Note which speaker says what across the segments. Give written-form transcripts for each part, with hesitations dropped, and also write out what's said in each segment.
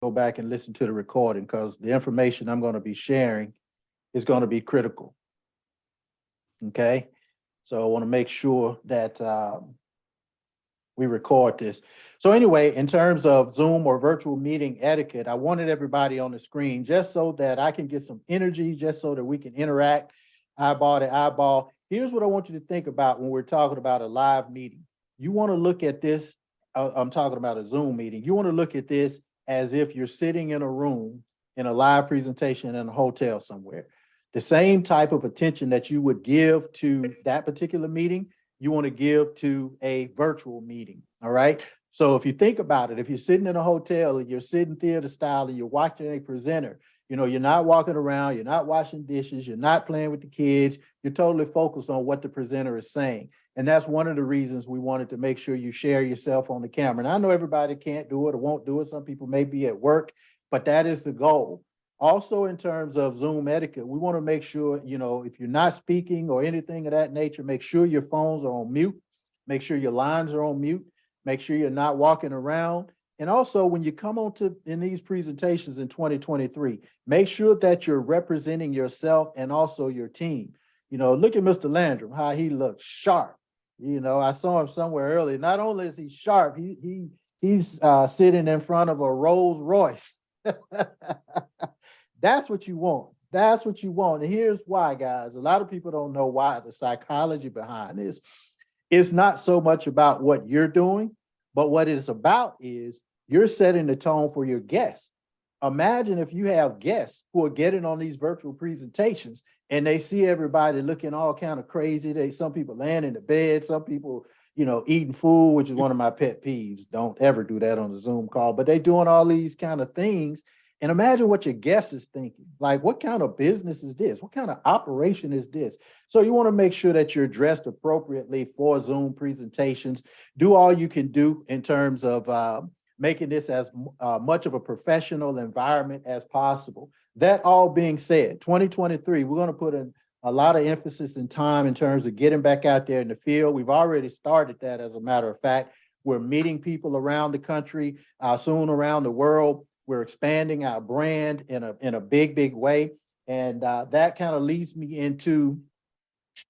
Speaker 1: go back and listen to the recording because the information I'm going to be sharing is going to be critical. Okay, so I want to make sure that we record this. So anyway, in terms of Zoom or virtual meeting etiquette, I wanted everybody on the screen just so that I can get some energy, just so that we can interact eyeball to eyeball. Here's what I want you to think about when we're talking about a live meeting. You want to look at this, I'm talking about a Zoom meeting. You want to look at this as if you're sitting in a room in a live presentation in a hotel somewhere. The same type of attention that you would give to that particular meeting, you want to give to a virtual meeting, all right? So if you think about it, if you're sitting in a hotel and you're sitting theater style and you're watching a presenter, you know, you're not walking around, you're not washing dishes, you're not playing with the kids, you're totally focused on what the presenter is saying. And that's one of the reasons we wanted to make sure you share yourself on the camera. And I know everybody can't do it or won't do it. Some people may be at work, but that is the goal. Also, in terms of Zoom etiquette, we want to make sure, you know, if you're not speaking or anything of that nature, make sure your phones are on mute, make sure your lines are on mute, make sure you're not walking around. And also, when you come on to in these presentations in 2023, make sure that you're representing yourself and also your team. You know, look at Mr. Landrum, how he looks sharp. You know, I saw him somewhere earlier. Not only is he sharp, he's sitting in front of a Rolls Royce. That's what you want. That's what you want. And here's why, guys. A lot of people don't know why, the psychology behind this. It's not so much about what you're doing, but what it's about is you're setting the tone for your guests. Imagine if you have guests who are getting on these virtual presentations and they see everybody looking all kind of crazy. Some people laying in the bed, some people, you know, eating food, which is one of my pet peeves. Don't ever do that on a Zoom call, but they doing all these kind of things. And imagine what your guest is thinking. Like, what kind of business is this? What kind of operation is this? So you want to make sure that you're dressed appropriately for Zoom presentations. Do all you can do in terms of making this as much of a professional environment as possible. That all being said, 2023, we're going to put in a lot of emphasis and time in terms of getting back out there in the field. We've already started that, as a matter of fact. We're meeting people around the country, soon around the world. We're expanding our brand in a big way. And that kind of leads me into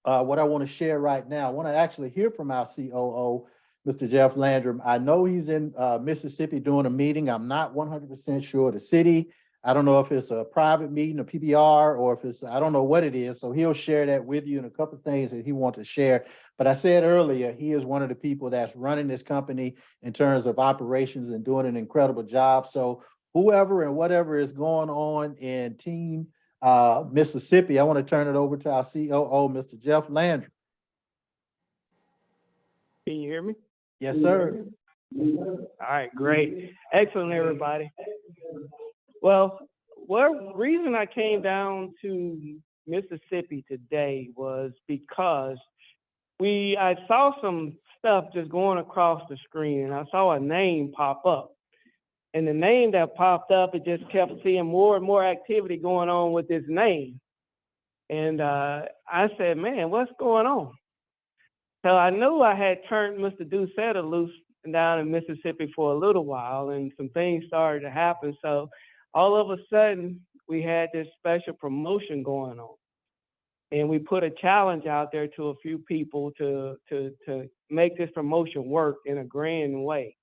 Speaker 1: what I want to share right now. I want to actually hear from our COO, Mr. Jeff Landrum. I know he's in Mississippi doing a meeting. I'm not 100% sure the city. I don't know if it's a private meeting, a PBR, or if it's, I don't know what it is. So he'll share that with you and a couple of things that he wants to share. But I said earlier, he is one of the people that's running this company in terms of operations and doing an incredible job. So whoever and whatever is going on in Team Mississippi, I want to turn it over to our COO, Mr. Jeff Landrum.
Speaker 2: Can you hear me?
Speaker 1: Yes, sir.
Speaker 2: All right, great. Excellent, everybody. Well, reason I came down to Mississippi today was because I saw some stuff just going across the screen, and I saw a name pop up. And the name that popped up, it just kept seeing more and more activity going on with this name. And I said, man, what's going on? So I knew I had turned Mr. Doucetta loose down in Mississippi for a little while, and some things started to happen. So all of a sudden, we had this special promotion going on. And we put a challenge out there to a few people to make this promotion work in a grand way.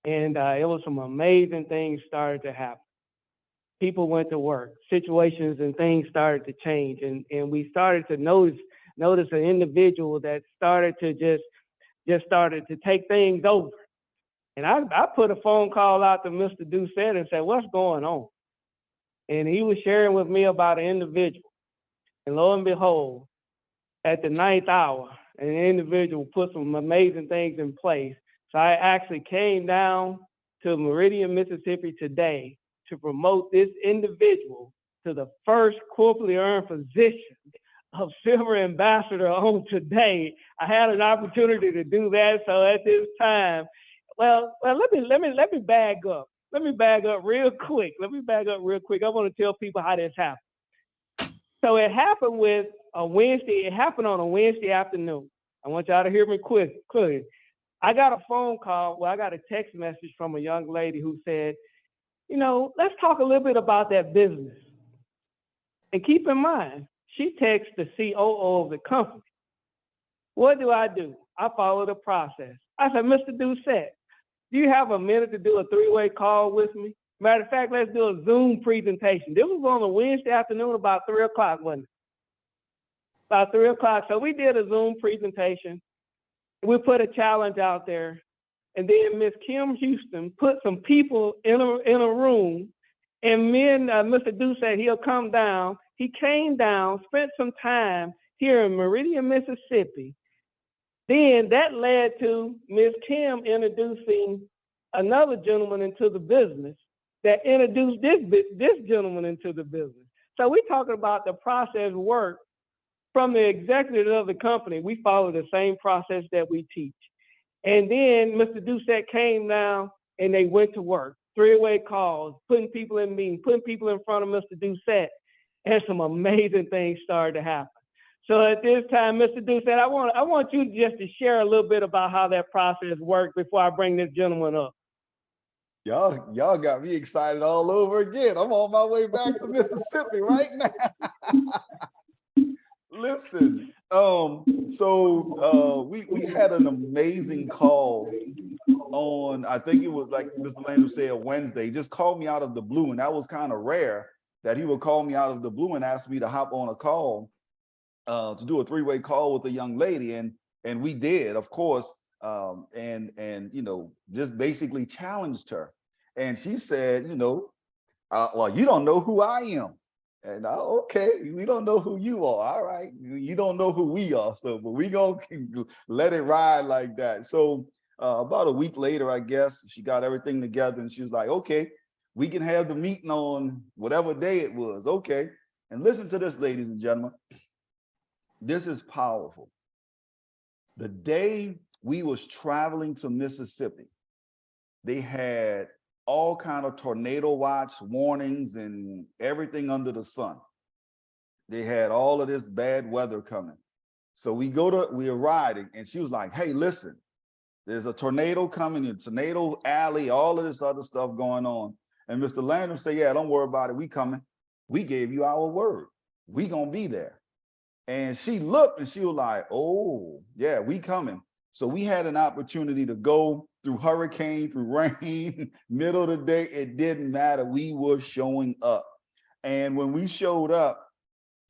Speaker 2: And it was some amazing things started to happen. People went to work, situations and things started to change. And we started to notice an individual that started to just started to take things over. And I put a phone call out to Mr. Doucetta and said, what's going on? And he was sharing with me about an individual. And lo and behold, at the 9th hour, an individual put some amazing things in place. So I actually came down to Meridian, Mississippi today to promote this individual to the first corporately earned position of Silver Ambassador on today. I had an opportunity to do that. So at this time, well, let me bag up. Let me bag up real quick. I want to tell people how this happened. So it happened it happened on a Wednesday afternoon. I want y'all to hear me clearly. I got a phone call, I got a text message from a young lady who said, you know, let's talk a little bit about that business. And keep in mind, she texts the COO of the company. What do? I follow the process. I said, Mr. Doucette, do you have a minute to do a three-way call with me? Matter of fact, let's do a Zoom presentation. This was on a Wednesday afternoon about 3 o'clock, wasn't it? About 3 o'clock. So we did a Zoom presentation. We put a challenge out there. And then Miss Kim Houston put some people in a room. And me and Mr. Doucette, he'll come down. He came down, spent some time here in Meridian, Mississippi. Then that led to Miss Kim introducing another gentleman into the business that introduced this gentleman into the business. So we're talking about the process work from the executive of the company. We follow the same process that we teach. And then Mr. Doucette came down and they went to work. Three-way calls, putting people in meetings, putting people in front of Mr. Doucette, and some amazing things started to happen. So at this time, Mr. Doucette, I want you just to share a little bit about how that process worked before I bring this gentleman up.
Speaker 3: Y'all got me excited all over again. I'm on my way back to Mississippi right now. Listen, so we had an amazing call on, I think it was like Mr. Landrum said, Wednesday. He just called me out of the blue, and that was kind of rare that he would call me out of the blue and ask me to hop on a call to do a three-way call with a young lady, and we did, of course, and you know, just basically challenged her, and she said, you know, well, you don't know who I am. And okay, we don't know who you are. All right, you don't know who we are, so but we gonna let it ride like that. So about a week later, I guess, she got everything together and she was like, okay, we can have the meeting on whatever day it was. Okay, and listen to this, ladies and gentlemen. This is powerful. The day we was traveling to Mississippi, they had all kind of tornado watch warnings and everything under the sun. They had all of this bad weather coming. So we were riding and she was like, hey, listen, there's a tornado coming, a tornado alley, all of this other stuff going on. And Mr. Landrum said, yeah, don't worry about it. We coming. We gave you our word. We gonna be there. And she looked and she was like, oh, yeah, we coming. So we had an opportunity to go through hurricane, through rain, middle of the day. It didn't matter. We were showing up. And when we showed up,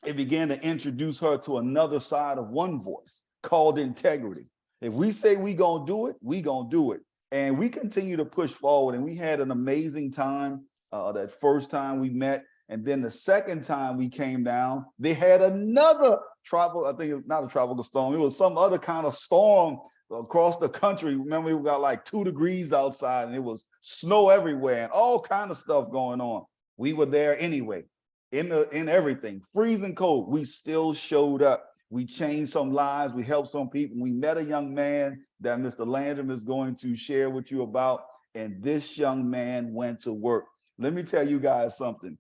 Speaker 3: it began to introduce her to another side of One Voice called integrity. If we say we gonna do it, we gonna do it. And we continue to push forward. And we had an amazing time that first time we met. And then the second time we came down, they had another tropical, I think it was not a tropical storm, it was some other kind of storm across the country. Remember, we got like 2 degrees outside and it was snow everywhere and all kind of stuff going on. We were there anyway, in everything, freezing cold. We still showed up. We changed some lives. We helped some people. We met a young man that Mr. Landrum is going to share with you about. And this young man went to work. Let me tell you guys something.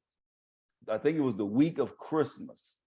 Speaker 3: I think it was the week of Christmas.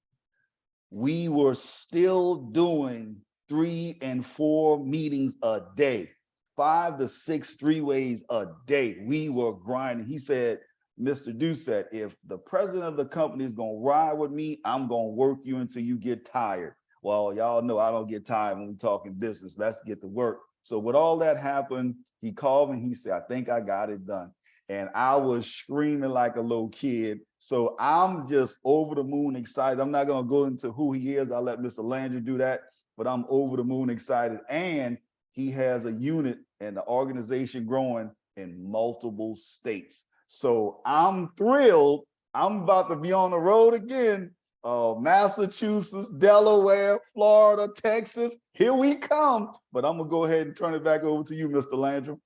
Speaker 3: We were still doing 3 and 4 meetings a day, 5 to 6 three-ways a day. We were grinding. He said, Mr. Doucette, if the president of the company is gonna ride with me, I'm gonna work you until you get tired. Well, y'all know I don't get tired when we're talking business. Let's get to work. So with all that happened, he called me and he said, I think I got it done. And I was screaming like a little kid. So I'm just over the moon excited. I'm not gonna go into who he is. I'll let Mr. Landrum do that, but I'm over the moon excited. And he has a unit and the organization growing in multiple states. So I'm thrilled. I'm about to be on the road again. Massachusetts, Delaware, Florida, Texas, here we come. But I'm gonna go ahead and turn it back over to you, Mr. Landrum.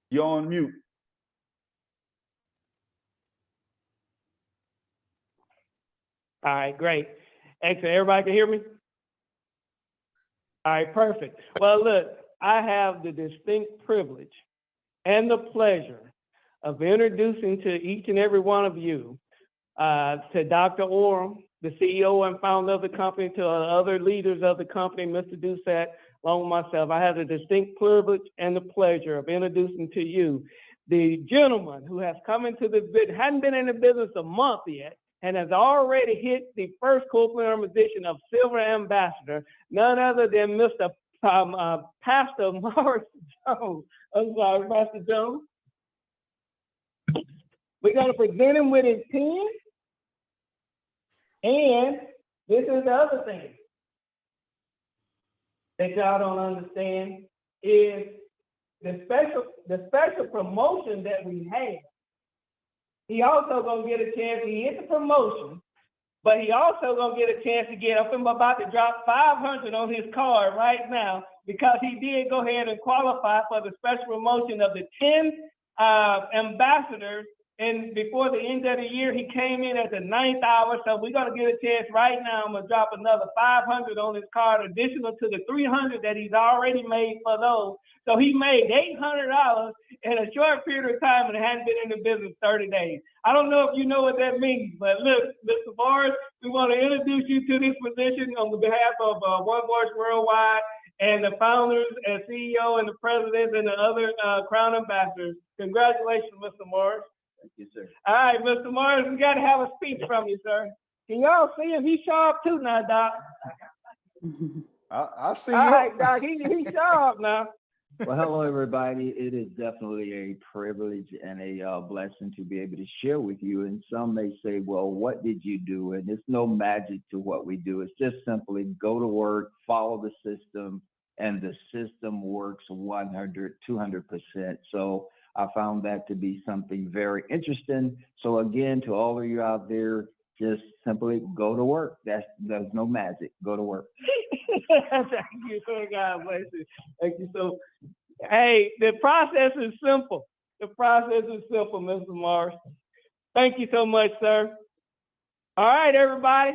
Speaker 3: You're on mute.
Speaker 2: All right, great. Excellent. Everybody can hear me? All right, perfect. Well, look, I have the distinct privilege and the pleasure of introducing to each and every one of you to Dr. Orem, the CEO and founder of the company, to other leaders of the company, Mr. Doucette, along with myself, I have the distinct privilege and the pleasure of introducing to you the gentleman who has come into the business, hadn't been in the business a month yet, and has already hit the first co-player position of Silver Ambassador, none other than Mr. Pastor Morris Jones. I'm sorry, Pastor Jones. We're going to present him with his pen. And this is the other thing that y'all don't understand is the special promotion that we have. He also gonna get a chance, he hit the promotion, but he also gonna get a chance to get up. I'm about to drop 500 on his card right now because he did go ahead and qualify for the special promotion of the 10 ambassadors. And before the end of the year, he came in at the 9th hour. So we're gonna get a chance right now. I'm gonna drop another 500 on his card, additional to the 300 that he's already made for those. So he made $800 in a short period of time and hadn't been in the business 30 days. I don't know if you know what that means, but look, Mr. Morris, we want to introduce you to this position on behalf of One Voice Worldwide and the founders and CEO and the presidents and the other Crown ambassadors. Congratulations, Mr. Morris.
Speaker 4: Thank you, sir.
Speaker 2: All right, Mr. Morris, we got to have a speech from you, sir. Can y'all see him? He's sharp too now, Doc.
Speaker 3: I see
Speaker 2: All
Speaker 3: you.
Speaker 2: right, Doc, he's sharp now.
Speaker 4: Well, hello, everybody. It is definitely a privilege and a blessing to be able to share with you. And some may say, well, what did you do? And it's no magic to what we do. It's just simply go to work, follow the system, and the system works 100, 200%. So I found that to be something very interesting. So again, to all of you out there, just simply go to work. There's no magic. Go to work.
Speaker 2: Thank you, sir. God bless you. Thank you so. Hey, the process is simple. The process is simple, Mr. Morris. Thank you so much, sir. All right, everybody.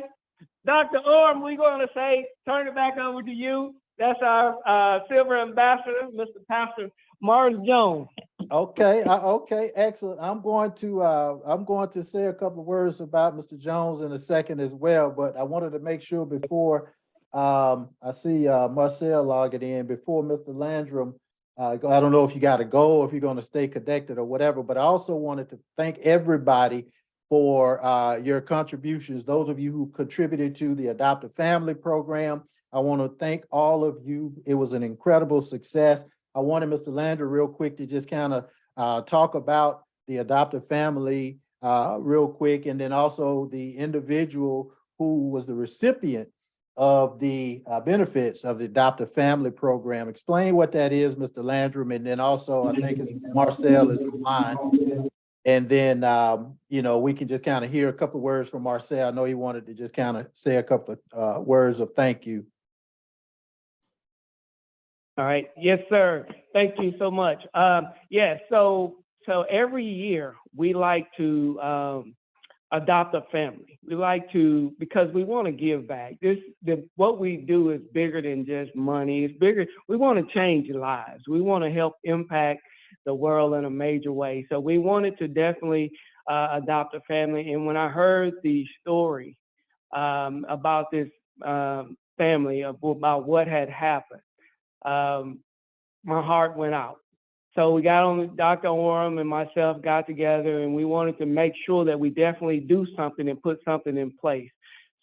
Speaker 2: Dr. Orm, we're going to turn it back over to you. That's our Silver Ambassador, Mr. Pastor Morris Jones.
Speaker 1: Okay, okay, excellent. I'm going to say a couple of words about Mr. Jones in a second as well, but I wanted to make sure before I see Marcel logging in, before Mr. Landrum, I don't know if you got to go, or if you're going to stay connected or whatever, but I also wanted to thank everybody for your contributions. Those of you who contributed to the Adoptive Family Program, I want to thank all of you. It was an incredible success. I wanted Mr. Landrum real quick to just kind of talk about the adoptive family real quick, and then also the individual who was the recipient of the benefits of the Adoptive Family Program. Explain what that is, Mr. Landrum, and then also I think it's Marcel is online. And then, you know, we can just kind of hear a couple of words from Marcel. I know he wanted to just kind of say a couple of words of thank you.
Speaker 2: All right. Yes, sir. Thank you so much. Yes. So every year we like to adopt a family. We like to, because we want to give back. What we do is bigger than just money. It's bigger. We want to change lives. We want to help impact the world in a major way. So we wanted to definitely adopt a family. And when I heard the story about this family, about what had happened, my heart went out. So we got on, Dr. Orem and myself got together, and we wanted to make sure that we definitely do something and put something in place.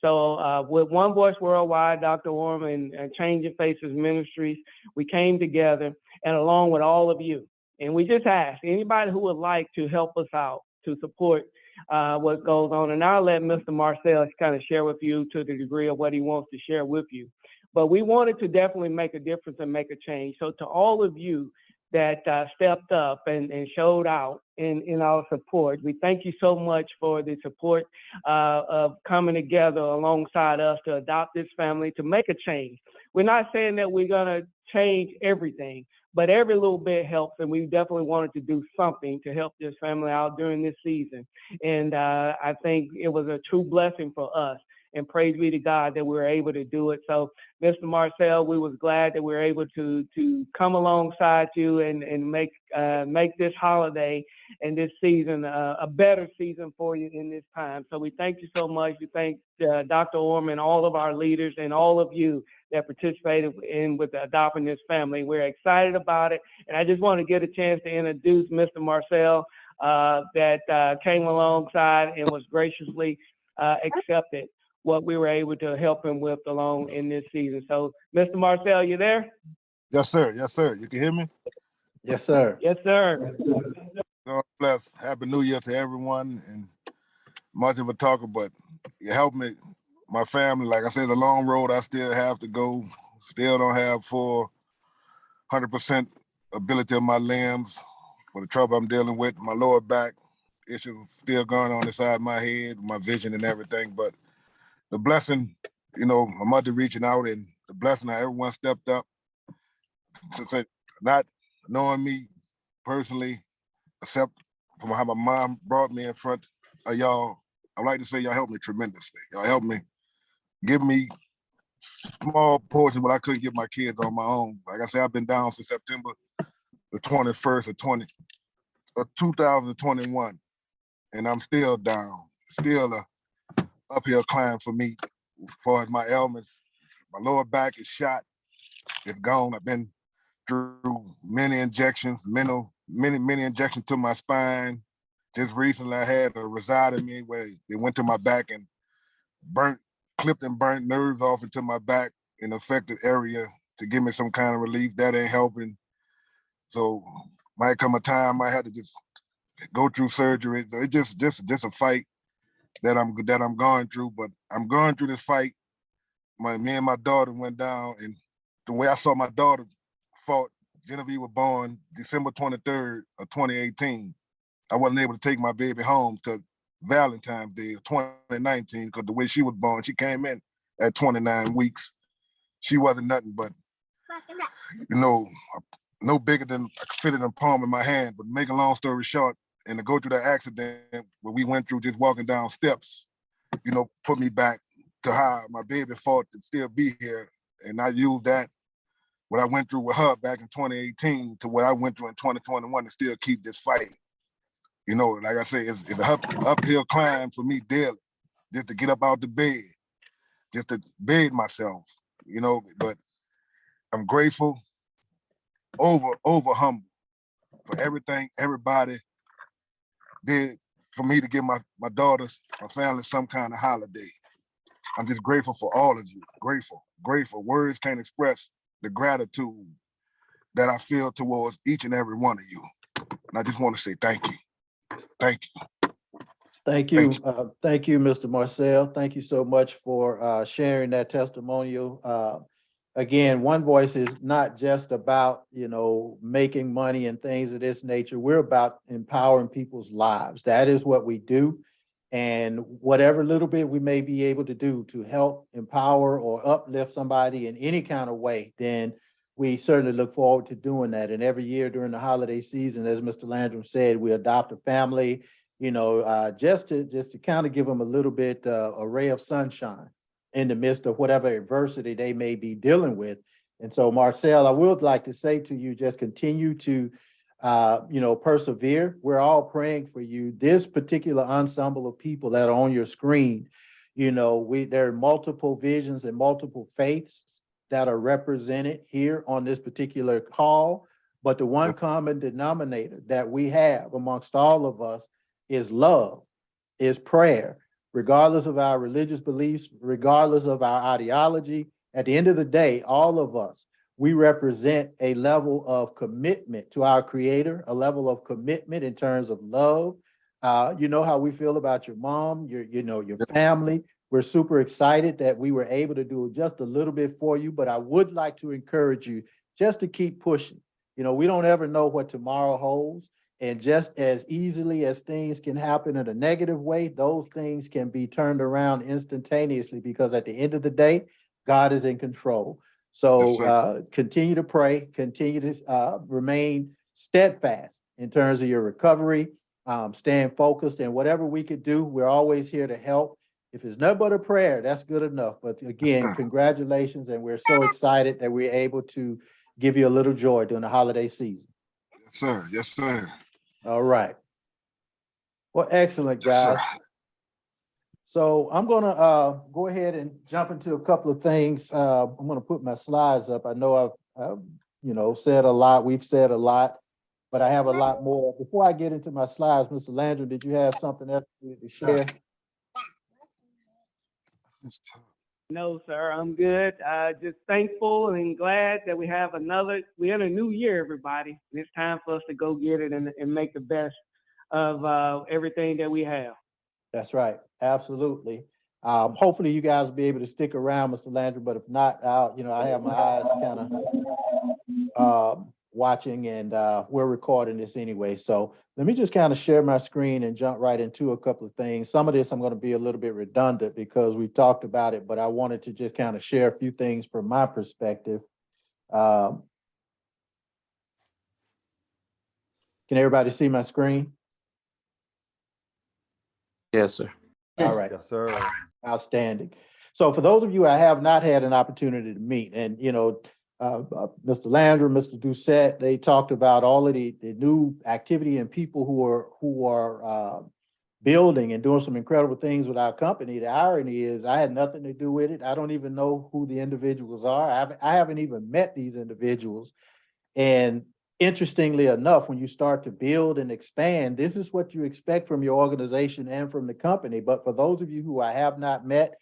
Speaker 2: So with One Voice Worldwide, Dr. Orem and Changing Faces Ministries, we came together, and along with all of you. And we just asked anybody who would like to help us out to support what goes on. And I'll let Mr. Marcel kind of share with you to the degree of what he wants to share with you. But we wanted to definitely make a difference and make a change. So to all of you that stepped up and showed out in our support, we thank you so much for the support of coming together alongside us to adopt this family, to make a change. We're not saying that we're gonna change everything, but every little bit helps, and we definitely wanted to do something to help this family out during this season. And I think it was a true blessing for us. and praise be to God that we were able to do it. So, Mr. Marcel, we was glad that we were able to come alongside you and make this holiday and this season a better season for you in this time. So we thank you so much. We thank Dr. Orman, all of our leaders, and all of you that participated with adopting this family. We're excited about it. And I just want to get a chance to introduce Mr. Marcel that came alongside and was graciously accepted what we were able to help him with along in this season. So, Mr. Marcel, you there?
Speaker 5: Yes, sir. Yes, sir. You can hear me?
Speaker 1: Yes, sir.
Speaker 2: Yes, sir.
Speaker 5: God bless. Happy New Year to everyone. And much of a talker, but you helped me, my family. Like I said, the long road I still have to go. Still don't have full 100% ability of my limbs for the trouble I'm dealing with. My lower back issues still going on inside my head, my vision and everything. But the blessing, you know, my mother reaching out and the blessing how everyone stepped up. So, not knowing me personally, except from how my mom brought me in front of y'all, I'd like to say y'all helped me tremendously. Y'all helped me, give me small portion, but I couldn't give my kids on my own. Like I said, I've been down since September the 21st of 2021, and I'm still down. Still a uphill climb for me as far as my ailments. My lower back is shot. It's gone. I've been through many injections, many injections to my spine. Just recently, I had a reside in me where they went to my back and clipped and burnt nerves off into my back in affected area to give me some kind of relief. That ain't helping. So might come a time I had to just go through surgery. So it's just a fight that I'm going through. But I'm going through this fight. Me and my daughter went down, and the way I saw my daughter fought, Genevieve was born December 23rd of 2018. I wasn't able to take my baby home till Valentine's Day of 2019 because the way she was born, she came in at 29 weeks. She wasn't nothing but, you know, no bigger than I could fit it in the palm of my hand. But make a long story short, and to go through that accident where we went through just walking down steps, you know, put me back to how my baby fought to still be here. And I used that, what I went through with her back in 2018 to what I went through in 2021 to still keep this fight. You know, like I say, it's an uphill climb for me daily, just to get up out the bed, just to bathe myself, you know, but I'm grateful, over humble for everything everybody did for me to give my daughters, my family some kind of holiday. I'm just grateful for all of you, grateful. Words can't express the gratitude that I feel towards each and every one of you. And I just want to say thank you. Thank you.
Speaker 1: Thank you. Thank you, Mr. Marcel. Thank you so much for sharing that testimonial. Again, One Voice is not just about, you know, making money and things of this nature. We're about empowering people's lives. That is what we do. And whatever little bit we may be able to do to help empower or uplift somebody in any kind of way, then we certainly look forward to doing that. And every year during the holiday season, as Mr. Landrum said, we adopt a family, you know, just to kind of give them a little bit a ray of sunshine in the midst of whatever adversity they may be dealing with. And so, Marcel, I would like to say to you, just continue to, you know, persevere. We're all praying for you. This particular ensemble of people that are on your screen, you know, there are multiple visions and multiple faiths that are represented here on this particular call. But the one common denominator that we have amongst all of us is love, is prayer. Regardless of our religious beliefs, regardless of our ideology, at the end of the day, all of us, we represent a level of commitment to our Creator, a level of commitment in terms of love. You know how we feel about your mom, your family. We're super excited that we were able to do just a little bit for you, but I would like to encourage you just to keep pushing. You know, we don't ever know what tomorrow holds. And just as easily as things can happen in a negative way, those things can be turned around instantaneously, because at the end of the day, God is in control. So continue to pray, continue to remain steadfast in terms of your recovery, staying focused, and whatever we could do, we're always here to help. If it's nothing but a prayer, that's good enough. But again,
Speaker 5: sir.
Speaker 1: congratulations, and we're so excited that we're able to give you a little joy during the holiday season.
Speaker 5: Yes, sir. Yes, sir.
Speaker 1: All right. Well, excellent,
Speaker 5: Yes, sir.
Speaker 1: guys. So I'm gonna go ahead and jump into a couple of things. I'm gonna put my slides up. I know I've said a lot. We've said a lot, but I have a lot more. Before I get into my slides, Mr. Landry, did you have something else you needed to share?
Speaker 2: No, sir, I'm good. Just thankful and glad that we're in a new year, everybody. And it's time for us to go get it and make the best of everything that we have.
Speaker 1: That's right, absolutely. Hopefully you guys will be able to stick around, Mr. Landry, but if not, I have my eyes kind of watching, and we're recording this anyway. So let me just kind of share my screen and jump right into a couple of things. Some of this I'm going to be a little bit redundant because we talked about it, but I wanted to just kind of share a few things from my perspective. Can everybody see my screen?
Speaker 6: Yes, sir.
Speaker 1: All right.
Speaker 3: Yes, sir.
Speaker 1: Outstanding. So for those of you I have not had an opportunity to meet, and Mr. Landry, Mr. Doucette, they talked about all of the new activity and people who are building and doing some incredible things with our company. The irony is I had nothing to do with it. I don't even know who the individuals are. I haven't even met these individuals. And interestingly enough, when you start to build and expand, this is what you expect from your organization and from the company. But for those of you who I have not met,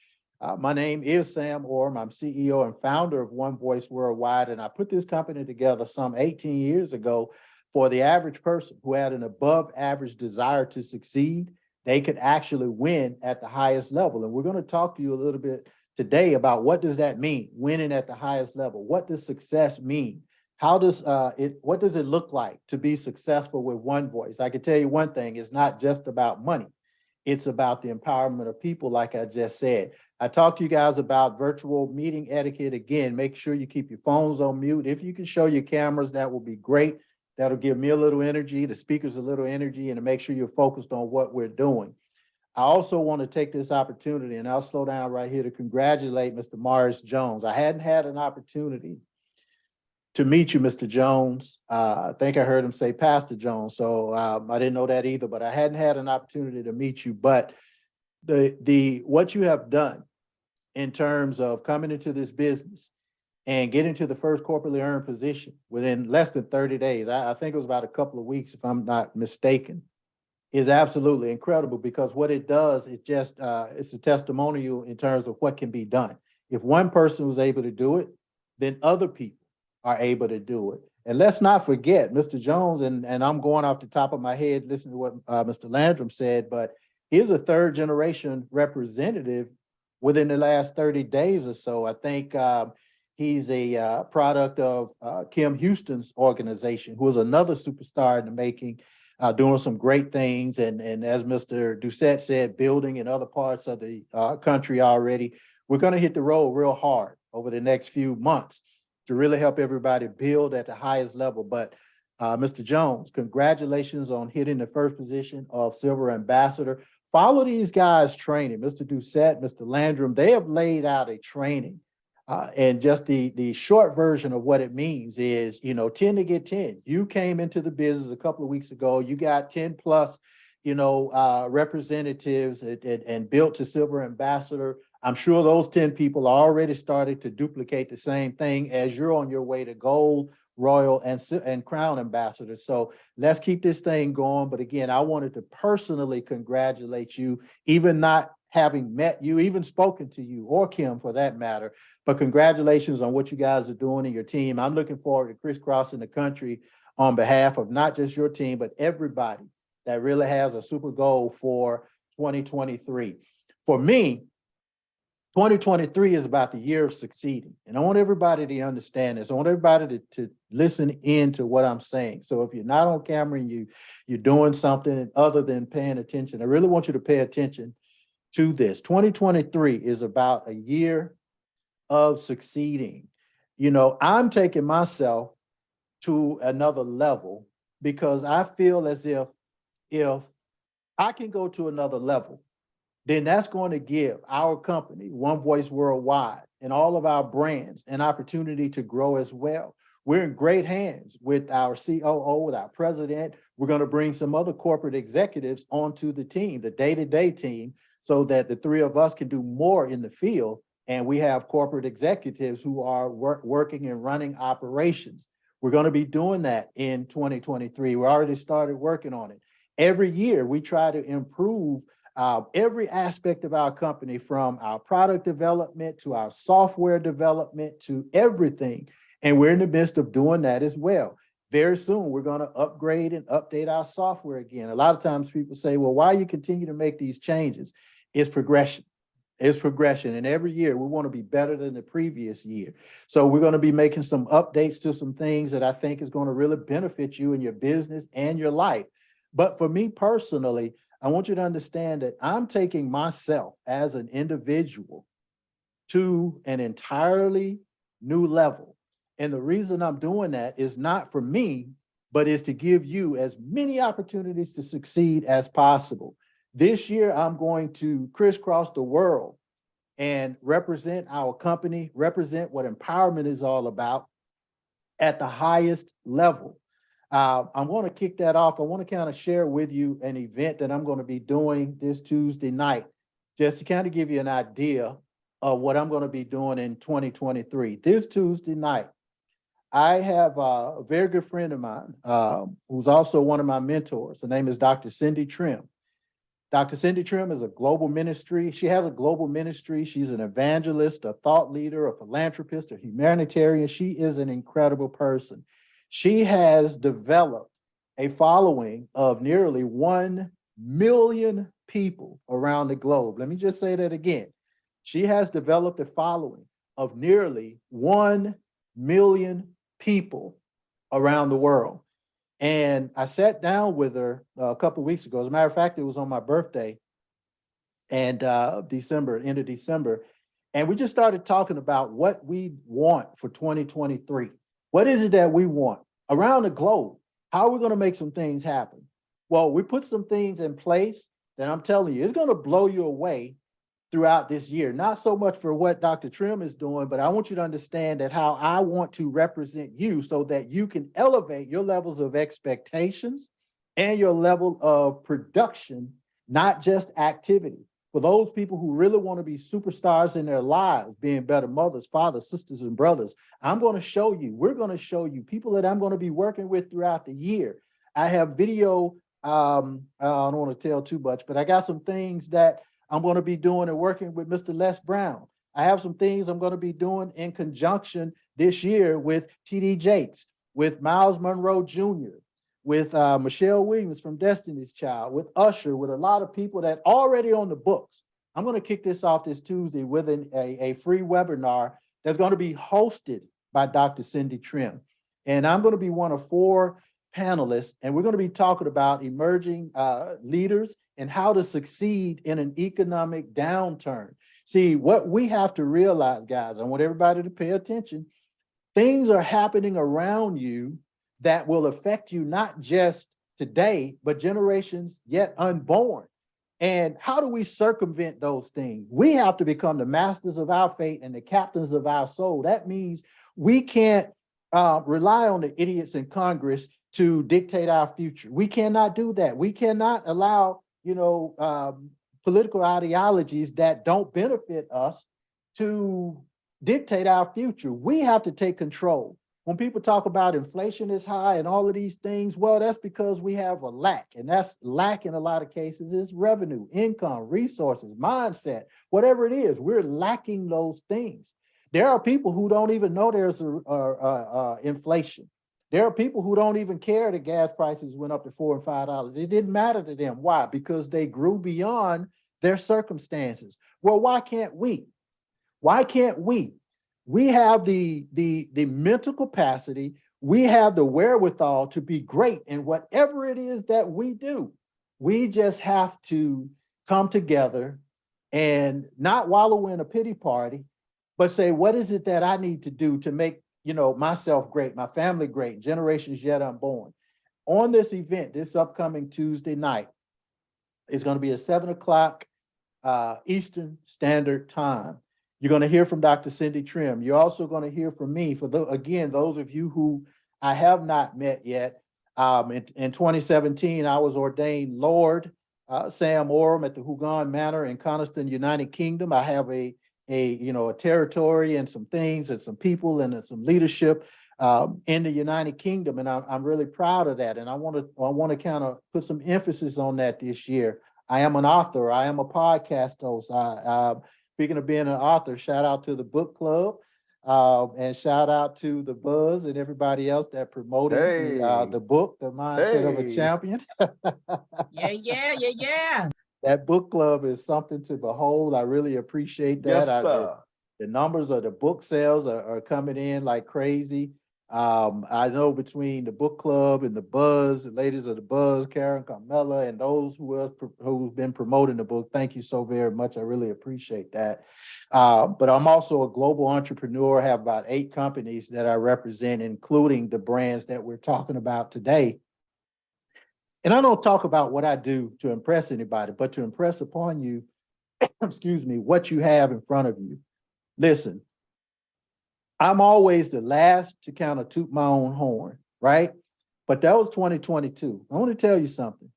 Speaker 1: my name is Sam Orm. I'm CEO and founder of One Voice Worldwide, and I put this company together some 18 years ago for the average person who had an above average desire to succeed. They could actually win at the highest level. And we're going to talk to you a little bit today about what does that mean, winning at the highest level? What does success mean? What does it look like to be successful with One Voice? I can tell you one thing, it's not just about money. It's about the empowerment of people, like I just said. I talked to you guys about virtual meeting etiquette. Again, make sure you keep your phones on mute. If you can show your cameras, that will be great. That'll give me a little energy, the speakers a little energy, and to make sure you're focused on what we're doing. I also want to take this opportunity, and I'll slow down right here, to congratulate Mr. Morris Jones. I hadn't had an opportunity to meet you, Mr. Jones. I think I heard him say Pastor Jones, so I didn't know that either, but I hadn't had an opportunity to meet you. But what you have done in terms of coming into this business and getting to the first corporately earned position within less than 30 days, I think it was about a couple of weeks, if I'm not mistaken, is absolutely incredible, because what it does is just, it's a testimonial in terms of what can be done. If one person was able to do it, then other people are able to do it. And let's not forget, Mr. Jones, and I'm going off the top of my head, listening to what Mr. Landrum said, but he's a third generation representative within the last 30 days or so. I think he's a product of Kim Houston's organization, who is another superstar in the making, doing some great things. And as Mr. Doucette said, building in other parts of the country already. We're going to hit the road real hard over the next few months to really help everybody build at the highest level. But Mr. Jones, congratulations on hitting the first position of Silver Ambassador. Follow these guys' training. Mr. Doucette, Mr. Landrum, they have laid out a training. And just the short version of what it means is, 10 to get 10. You came into the business a couple of weeks ago. You got 10 plus, representatives and built to Silver Ambassador. I'm sure those 10 people already started to duplicate the same thing as you're on your way to gold, royal, and crown ambassador. So let's keep this thing going. But again, I wanted to personally congratulate you, even not having met you, even spoken to you, or Kim for that matter. But congratulations on what you guys are doing in your team. I'm looking forward to crisscrossing the country on behalf of not just your team, but everybody that really has a super goal for 2023. For me, 2023 is about the year of succeeding. And I want everybody to understand this. I want everybody to listen in to what I'm saying. So if you're not on camera and you're doing something other than paying attention, I really want you to pay attention to this. 2023 is about a year of succeeding. I'm taking myself to another level because I feel as if I can go to another level, then that's going to give our company, One Voice Worldwide, and all of our brands an opportunity to grow as well. We're in great hands with our COO, with our president. We're going to bring some other corporate executives onto the team, the day-to-day team, so that the three of us can do more in the field. And we have corporate executives who are working and running operations. We're going to be doing that in 2023. We already started working on it. Every year, we try to improve every aspect of our company, from our product development to our software development to everything. And we're in the midst of doing that as well. Very soon, we're going to upgrade and update our software again. A lot of times people say, well, why you continue to make these changes? It's progression. It's progression. And every year we want to be better than the previous year. So we're going to be making some updates to some things that I think is going to really benefit you in your business and your life. But for me personally, I want you to understand that I'm taking myself as an individual to an entirely new level. And the reason I'm doing that is not for me, but is to give you as many opportunities to succeed as possible. This year, I'm going to crisscross the world and represent our company, represent what empowerment is all about at the highest level. I'm going to kick that off. I want to kind of share with you an event that I'm going to be doing this Tuesday night, just to kind of give you an idea of what I'm going to be doing in 2023. This Tuesday night, I have a very good friend of mine who's also one of my mentors. Her name is Dr. Cindy Trim. Dr. Cindy Trim is a global ministry. She has a global ministry. She's an evangelist, a thought leader, a philanthropist, a humanitarian. She is an incredible person. She has developed a following of nearly 1 million people around the globe. Let me just say that again. She has developed a following of nearly 1 million people around the world. And I sat down with her a couple of weeks ago. As a matter of fact, it was on my birthday and end of December. And we just started talking about what we want for 2023. What is it that we want around the globe? How are we going to make some things happen? Well, we put some things in place that I'm telling you, it's going to blow you away throughout this year. Not so much for what Dr. Trim is doing, but I want you to understand that how I want to represent you so that you can elevate your levels of expectations and your level of production, not just activity. For those people who really want to be superstars in their lives, being better mothers, fathers, sisters, and brothers, I'm going to show you, we're going to show you people that I'm going to be working with throughout the year. I have video, I don't want to tell too much, but I got some things that I'm going to be doing and working with Mr. Les Brown. I have some things I'm going to be doing in conjunction this year with TD Jakes, with Miles Monroe Jr., with Michelle Williams from Destiny's Child, with Usher, with a lot of people that already on the books. I'm going to kick this off this Tuesday with a free webinar that's going to be hosted by Dr. Cindy Trim. And I'm going to be one of 4 panelists, and we're going to be talking about emerging leaders and how to succeed in an economic downturn. See, what we have to realize, guys, I want everybody to pay attention. Things are happening around you that will affect you not just today, but generations yet unborn. And how do we circumvent those things? We have to become the masters of our fate and the captains of our soul. That means we can't rely on the idiots in Congress to dictate our future. We cannot do that. We cannot allow, political ideologies that don't benefit us to dictate our future. We have to take control. When people talk about inflation is high and all of these things, well, that's because we have a lack. And that's lack in a lot of cases is revenue, income, resources, mindset, whatever it is. We're lacking those things. There are people who don't even know there's inflation. There are people who don't even care that gas prices went up to $4 and $5. It didn't matter to them. Why? Because they grew beyond their circumstances. Well, why can't we? Why can't we? We have the mental capacity. We have the wherewithal to be great in whatever it is that we do. We just have to come together and not wallow in a pity party, but say, what is it that I need to do to make myself great, my family great, generations yet unborn. On this event, this upcoming Tuesday night, it's going to be at 7 o'clock Eastern Standard Time. You're going to hear from Dr. Cindy Trim. You're also going to hear from me. Again, those of you who I have not met yet, in 2017, I was ordained Lord Sam Oram at the Hugon Manor in Coniston, United Kingdom. I have a territory and some things and some people and some leadership in the United Kingdom, and I'm really proud of that. And I want to kind of put some emphasis on that this year. I am an author. I am a podcast host. Speaking of being an author, shout out to the book club, and shout out to the Buzz and everybody else that promoted the book, The Mindset of a Champion.
Speaker 6: Yeah.
Speaker 1: That book club is something to behold. I really appreciate that.
Speaker 3: Yes, sir.
Speaker 1: The numbers of the book sales are coming in like crazy. I know between the book club and the Buzz, the ladies of the Buzz, Karen, Carmela, and those who've been promoting the book, thank you so very much. I really appreciate that. But I'm also a global entrepreneur. I have about 8 companies that I represent, including the brands that we're talking about today. And I don't talk about what I do to impress anybody, but to impress upon you, excuse me, what you have in front of you. Listen, I'm always the last to kind of toot my own horn, right? But that was 2022. I want to tell you something.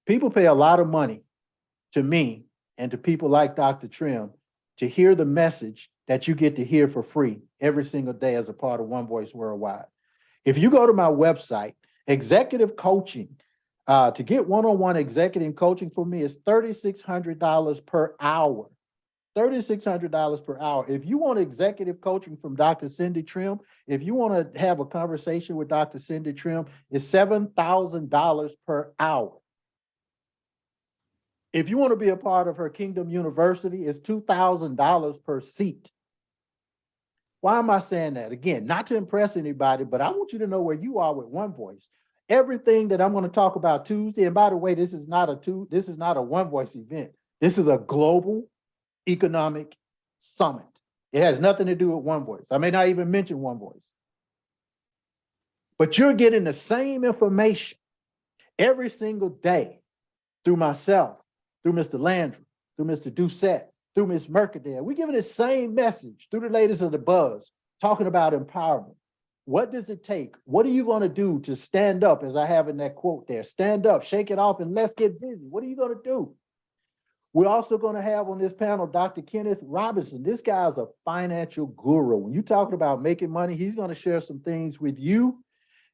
Speaker 1: People pay a lot of money to me and to people like Dr. Trim to hear the message that you get to hear for free every single day as a part of One Voice Worldwide. If you go to my website, executive coaching, to get one-on-one executive coaching for me is $3,600 per hour. $3,600 per hour. If you want executive coaching from Dr. Cindy Trim, if you want to have a conversation with Dr. Cindy Trim, it's $7,000 per hour. If you want to be a part of her Kingdom University, it's $2,000 per seat. Why am I saying that? Again, not to impress anybody, but I want you to know where you are with One Voice. Everything that I'm going to talk about Tuesday, and by the way, this is not a One Voice event. This is a global economic summit. It has nothing to do with One Voice. I may not even mention One Voice. But you're getting the same information every single day through myself, through Mr. Landry, through Mr. Doucette, through Ms. Mercadale. We're giving the same message through the ladies of the Buzz, talking about empowerment. What does it take? What are you going to do to stand up, as I have in that quote there? Stand up, shake it off, and let's get busy. What are you going to do? We're also going to have on this panel Dr. Kenneth Robinson. This guy's a financial guru. When you're talking about making money, he's going to share some things with you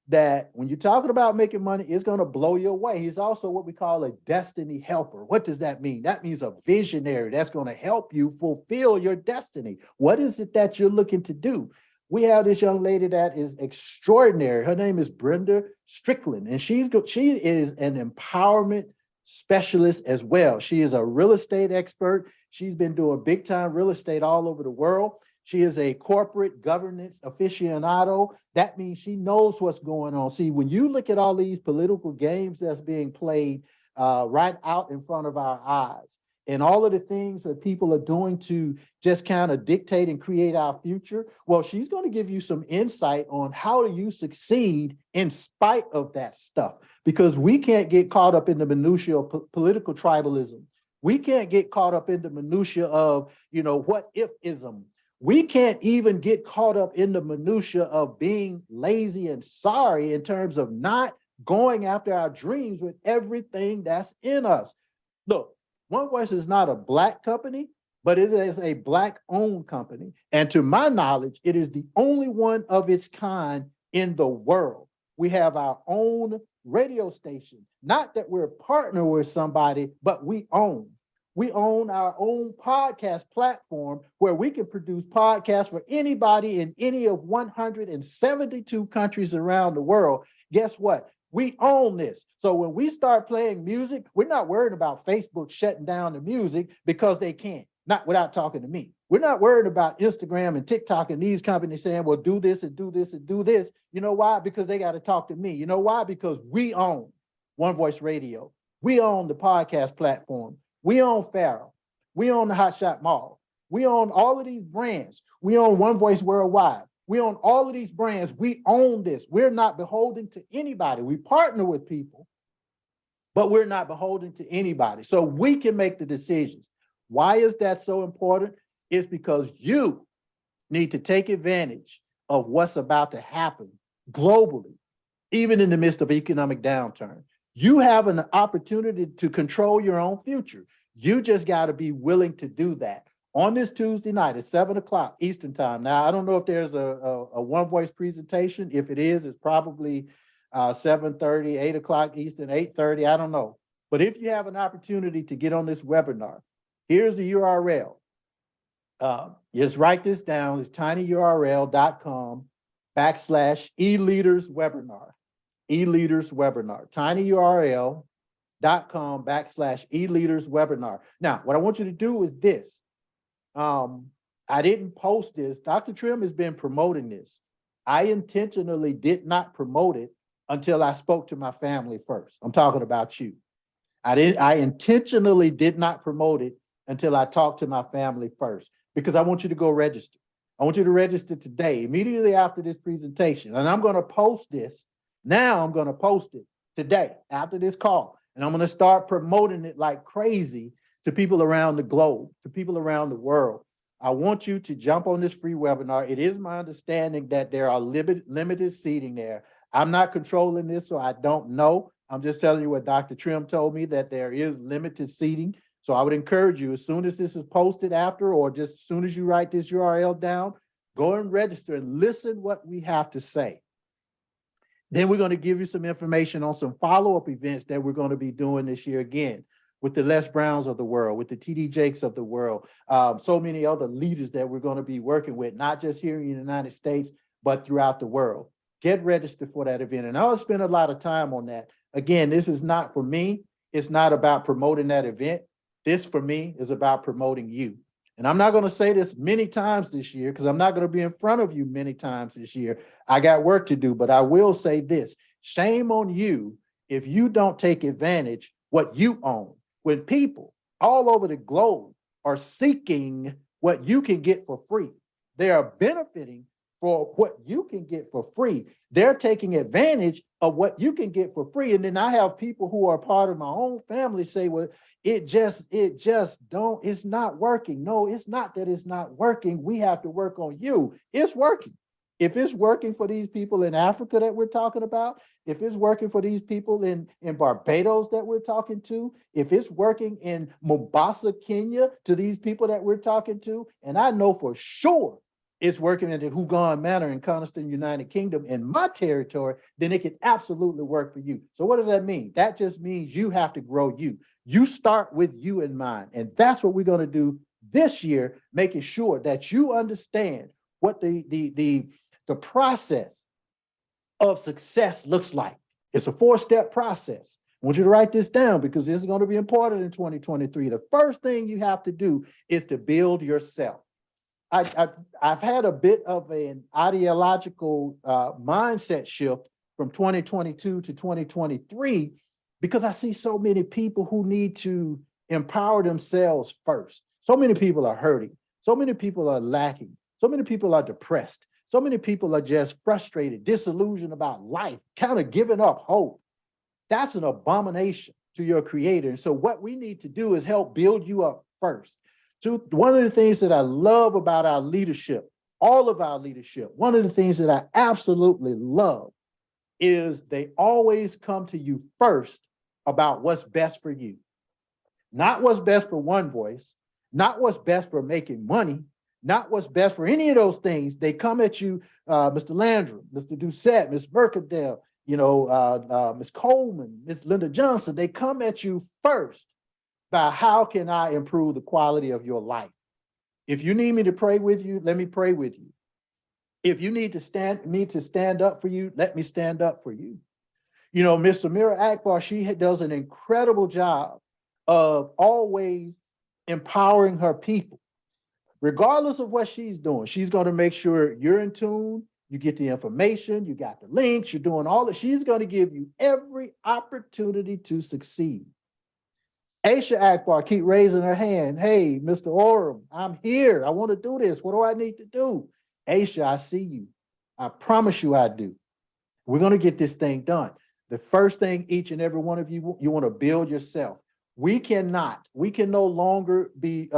Speaker 1: that when you're talking about making money, it's going to blow you away. He's also what we call a destiny helper. What does that mean? That means a visionary that's going to help you fulfill your destiny. What is it that you're looking to do? We have this young lady that is extraordinary. Her name is Brenda Strickland, and she is an empowerment specialist as well. She is a real estate expert. She's been doing big time real estate all over the world. She is a corporate governance aficionado. That means she knows what's going on. See, when you look at all these political games that's being played right out in front of our eyes, and all of the things that people are doing to just kind of dictate and create our future, well, she's going to give you some insight on how do you succeed in spite of that stuff, because we can't get caught up in the minutia of political tribalism. We can't get caught up in the minutia of, what if-ism. We can't even get caught up in the minutia of being lazy and sorry in terms of not going after our dreams with everything that's in us. Look, One Voice is not a Black company, but it is a Black-owned company. And to my knowledge, it is the only one of its kind in the world. We have our own radio station. Not that we're a partner with somebody, but we own. We own our own podcast platform where we can produce podcasts for anybody in any of 172 countries around the world. Guess what? We own this. So when we start playing music, we're not worried about Facebook shutting down the music because they can't, not without talking to me. We're not worried about Instagram and TikTok and these companies saying, well, do this and do this and do this. You know why? Because they got to talk to me. You know why? Because we own One Voice Radio. We own the podcast platform. We own Pharaoh. We own the Hot Shot Mall. We own all of these brands. We own One Voice Worldwide. We own all of these brands. We own this. We're not beholden to anybody. We partner with people, but we're not beholden to anybody. So we can make the decisions. Why is that so important? It's because you need to take advantage of what's about to happen globally, even in the midst of economic downturn. You have an opportunity to control your own future. You just got to be willing to do that. On this Tuesday night at 7 o'clock Eastern time. Now, I don't know if there's a One Voice presentation. If it is, it's probably 7:30, 8 o'clock Eastern, 8:30, I don't know. But if you have an opportunity to get on this webinar, here's the URL. Just write this down. It's tinyurl.com/eLeadersWebinar. eLeadersWebinar. tinyurl.com/eLeadersWebinar. Now, what I want you to do is this. I didn't post this. Dr. Trim has been promoting this. I intentionally did not promote it until I spoke to my family first. I'm talking about you. I intentionally did not promote it until I talked to my family first, because I want you to go register. I want you to register today, immediately after this presentation. And I'm going to post this. Now I'm going to post it today after this call. And I'm going to start promoting it like crazy to people around the globe, to people around the world. I want you to jump on this free webinar. It is my understanding that there are limited seating there. I'm not controlling this, so I don't know. I'm just telling you what Dr. Trim told me, that there is limited seating. So I would encourage you, as soon as this is posted after, or just as soon as you write this URL down, go and register and listen what we have to say. Then we're going to give you some information on some follow-up events that we're going to be doing this year again, with the Les Browns of the world, with the TD Jakes of the world, so many other leaders that we're going to be working with, not just here in the United States, but throughout the world. Get registered for that event. And I'll spend a lot of time on that. Again, this is not for me. It's not about promoting that event. This, for me, is about promoting you. And I'm not going to say this many times this year, because I'm not going to be in front of you many times this year. I got work to do, but I will say this. Shame on you if you don't take advantage what you own. When people all over the globe are seeking what you can get for free, they are benefiting for what you can get for free. They're taking advantage of what you can get for free. And then I have people who are part of my own family say, well, it's not working. No, it's not that it's not working. We have to work on you. It's working. If it's working for these people in Africa that we're talking about, if it's working for these people in Barbados that we're talking to, if it's working in Mombasa, Kenya, to these people that we're talking to, and I know for sure it's working at the Hugon Manor in Coniston, United Kingdom, in my territory, then it can absolutely work for you. So what does that mean? That just means you have to grow you. You start with you in mind. And that's what we're going to do this year, making sure that you understand what the process of success looks like. It's a 4-step process. I want you to write this down, because this is going to be important in 2023. The first thing you have to do is to build yourself. I've had a bit of an ideological mindset shift from 2022 to 2023, because I see so many people who need to empower themselves first. So many people are hurting. So many people are lacking. So many people are depressed. So many people are just frustrated, disillusioned about life, kind of giving up hope. That's an abomination to your creator. And so what we need to do is help build you up first. So one of the things that I love about our leadership, all of our leadership, one of the things that I absolutely love is they always come to you first about what's best for you. Not what's best for One Voice, not what's best for making money, not what's best for any of those things. They come at you, Mr. Landrum, Mr. Doucette, Ms. Mercadale, Ms. Coleman, Ms. Linda Johnson. They come at you first by how can I improve the quality of your life? If you need me to pray with you, let me pray with you. If you need me to stand up for you, let me stand up for you. You know, Ms. Samira Akbar, she does an incredible job of always empowering her people. Regardless of what she's doing, she's going to make sure you're in tune, you get the information, you got the links, you're doing all that. She's going to give you every opportunity to succeed. Aisha Akbar, keep raising her hand. Hey, Mr. Oram, I'm here. I want to do this. What do I need to do? Aisha, I see you. I promise you I do. We're going to get this thing done. The first thing each and every one of you, you want to build yourself. We can no longer be,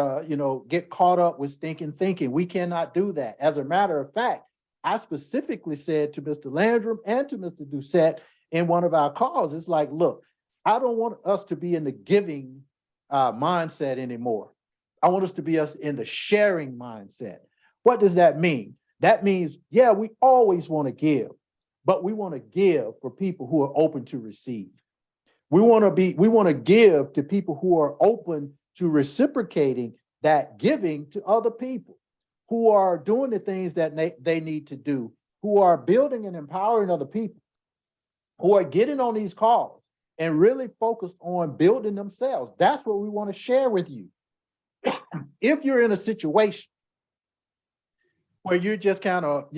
Speaker 1: get caught up with stinking thinking. We cannot do that. As a matter of fact, I specifically said to Mr. Landrum and to Mr. Doucette in one of our calls, it's like, look, I don't want us to be in the giving mindset anymore. I want us to be in the sharing mindset. What does that mean? That means, yeah, we always want to give, but we want to give for people who are open to receive. We want to give to people who are open to reciprocating that giving to other people, who are doing the things that they need to do, who are building and empowering other people, who are getting on these calls and really focused on building themselves. That's what we want to share with you. If you're in a situation where you're just kind of,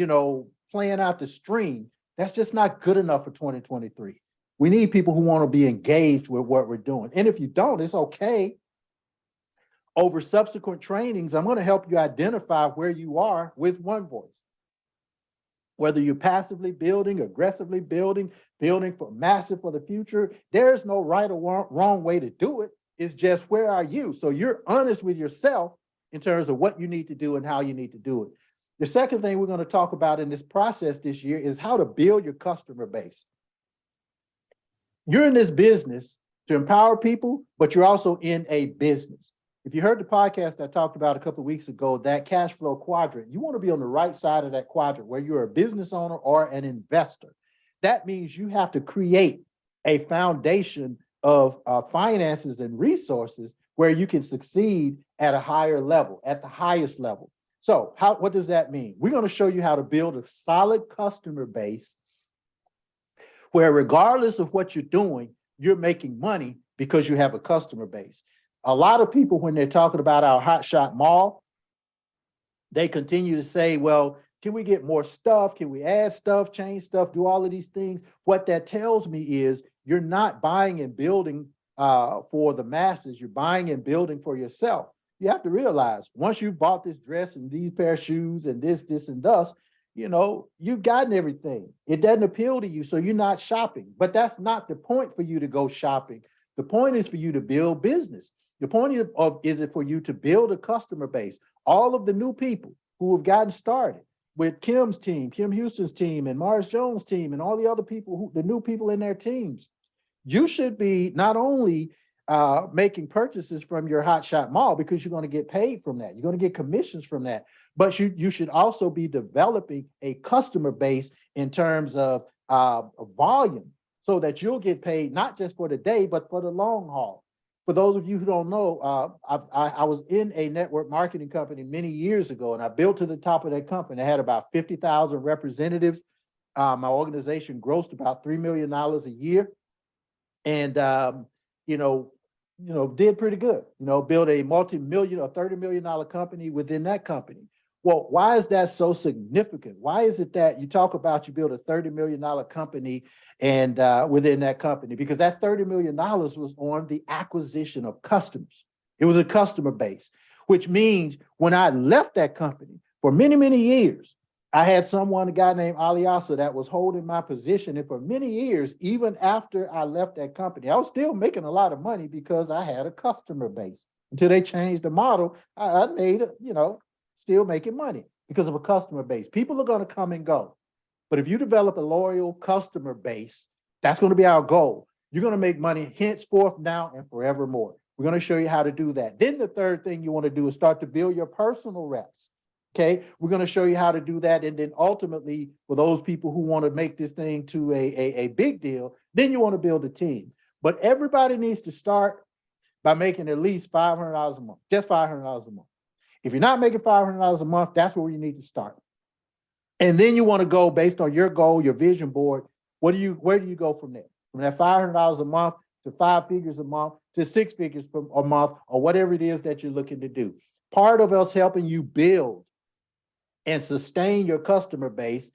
Speaker 1: playing out the stream, that's just not good enough for 2023. We need people who want to be engaged with what we're doing. And if you don't, it's okay. Over subsequent trainings, I'm going to help you identify where you are with One Voice. Whether you're passively building, aggressively building for massive for the future, there's no right or wrong way to do it. It's just, where are you? So you're honest with yourself in terms of what you need to do and how you need to do it. The second thing we're going to talk about in this process this year is how to build your customer base. You're in this business to empower people, but you're also in a business. If you heard the podcast I talked about a couple of weeks ago, that cash flow quadrant, you want to be on the right side of that quadrant where you're a business owner or an investor. That means you have to create a foundation of finances and resources where you can succeed at a higher level, at the highest level. So what does that mean? We're going to show you how to build a solid customer base where, regardless of what you're doing, you're making money because you have a customer base. A lot of people, when they're talking about our Hotshot Mall, they continue to say, well, can we get more stuff? Can we add stuff, change stuff, do all of these things? What that tells me is you're not buying and building for the masses. You're buying and building for yourself. You have to realize, once you've bought this dress and these pair of shoes and this, and thus, you've gotten everything. It doesn't appeal to you, so you're not shopping. But that's not the point for you to go shopping. The point is for you to build business. The point is it for you to build a customer base. All of the new people who have gotten started with Kim's team, Kim Houston's team, and Mars Jones' team, and all the other people, the new people in their teams, you should be not only making purchases from your Hotshot Mall, because you're going to get paid from that. You're going to get commissions from that. But you should also be developing a customer base in terms of volume, so that you'll get paid not just for the day, but for the long haul. For those of you who don't know, I was in a network marketing company many years ago, and I built to the top of that company. I had about 50,000 representatives. My organization grossed about $3 million a year, and did pretty good. Built a multi-million or $30 million company within that company. Well, why is that so significant? Why is it that you talk about you build a $30 million company and within that company? Because that $30 million was on the acquisition of customers. It was a customer base, which means when I left that company for many, many years, I had a guy named Aliasa, that was holding my position. And for many years, even after I left that company, I was still making a lot of money because I had a customer base. Until they changed the model, I made, still making money because of a customer base. People are going to come and go. But if you develop a loyal customer base, that's going to be our goal. You're going to make money henceforth, now, and forevermore. We're going to show you how to do that. Then the third thing you want to do is start to build your personal reps. Okay, we're going to show you how to do that. And then ultimately, for those people who want to make this thing to a big deal, then you want to build a team. But everybody needs to start by making at least $500 a month, just $500 a month. If you're not making $500 a month, that's where you need to start. And then you want to go based on your goal, your vision board. Where do you go from there? From that $500 a month to 5 figures a month to 6 figures a month, or whatever it is that you're looking to do. Part of us helping you build and sustain your customer base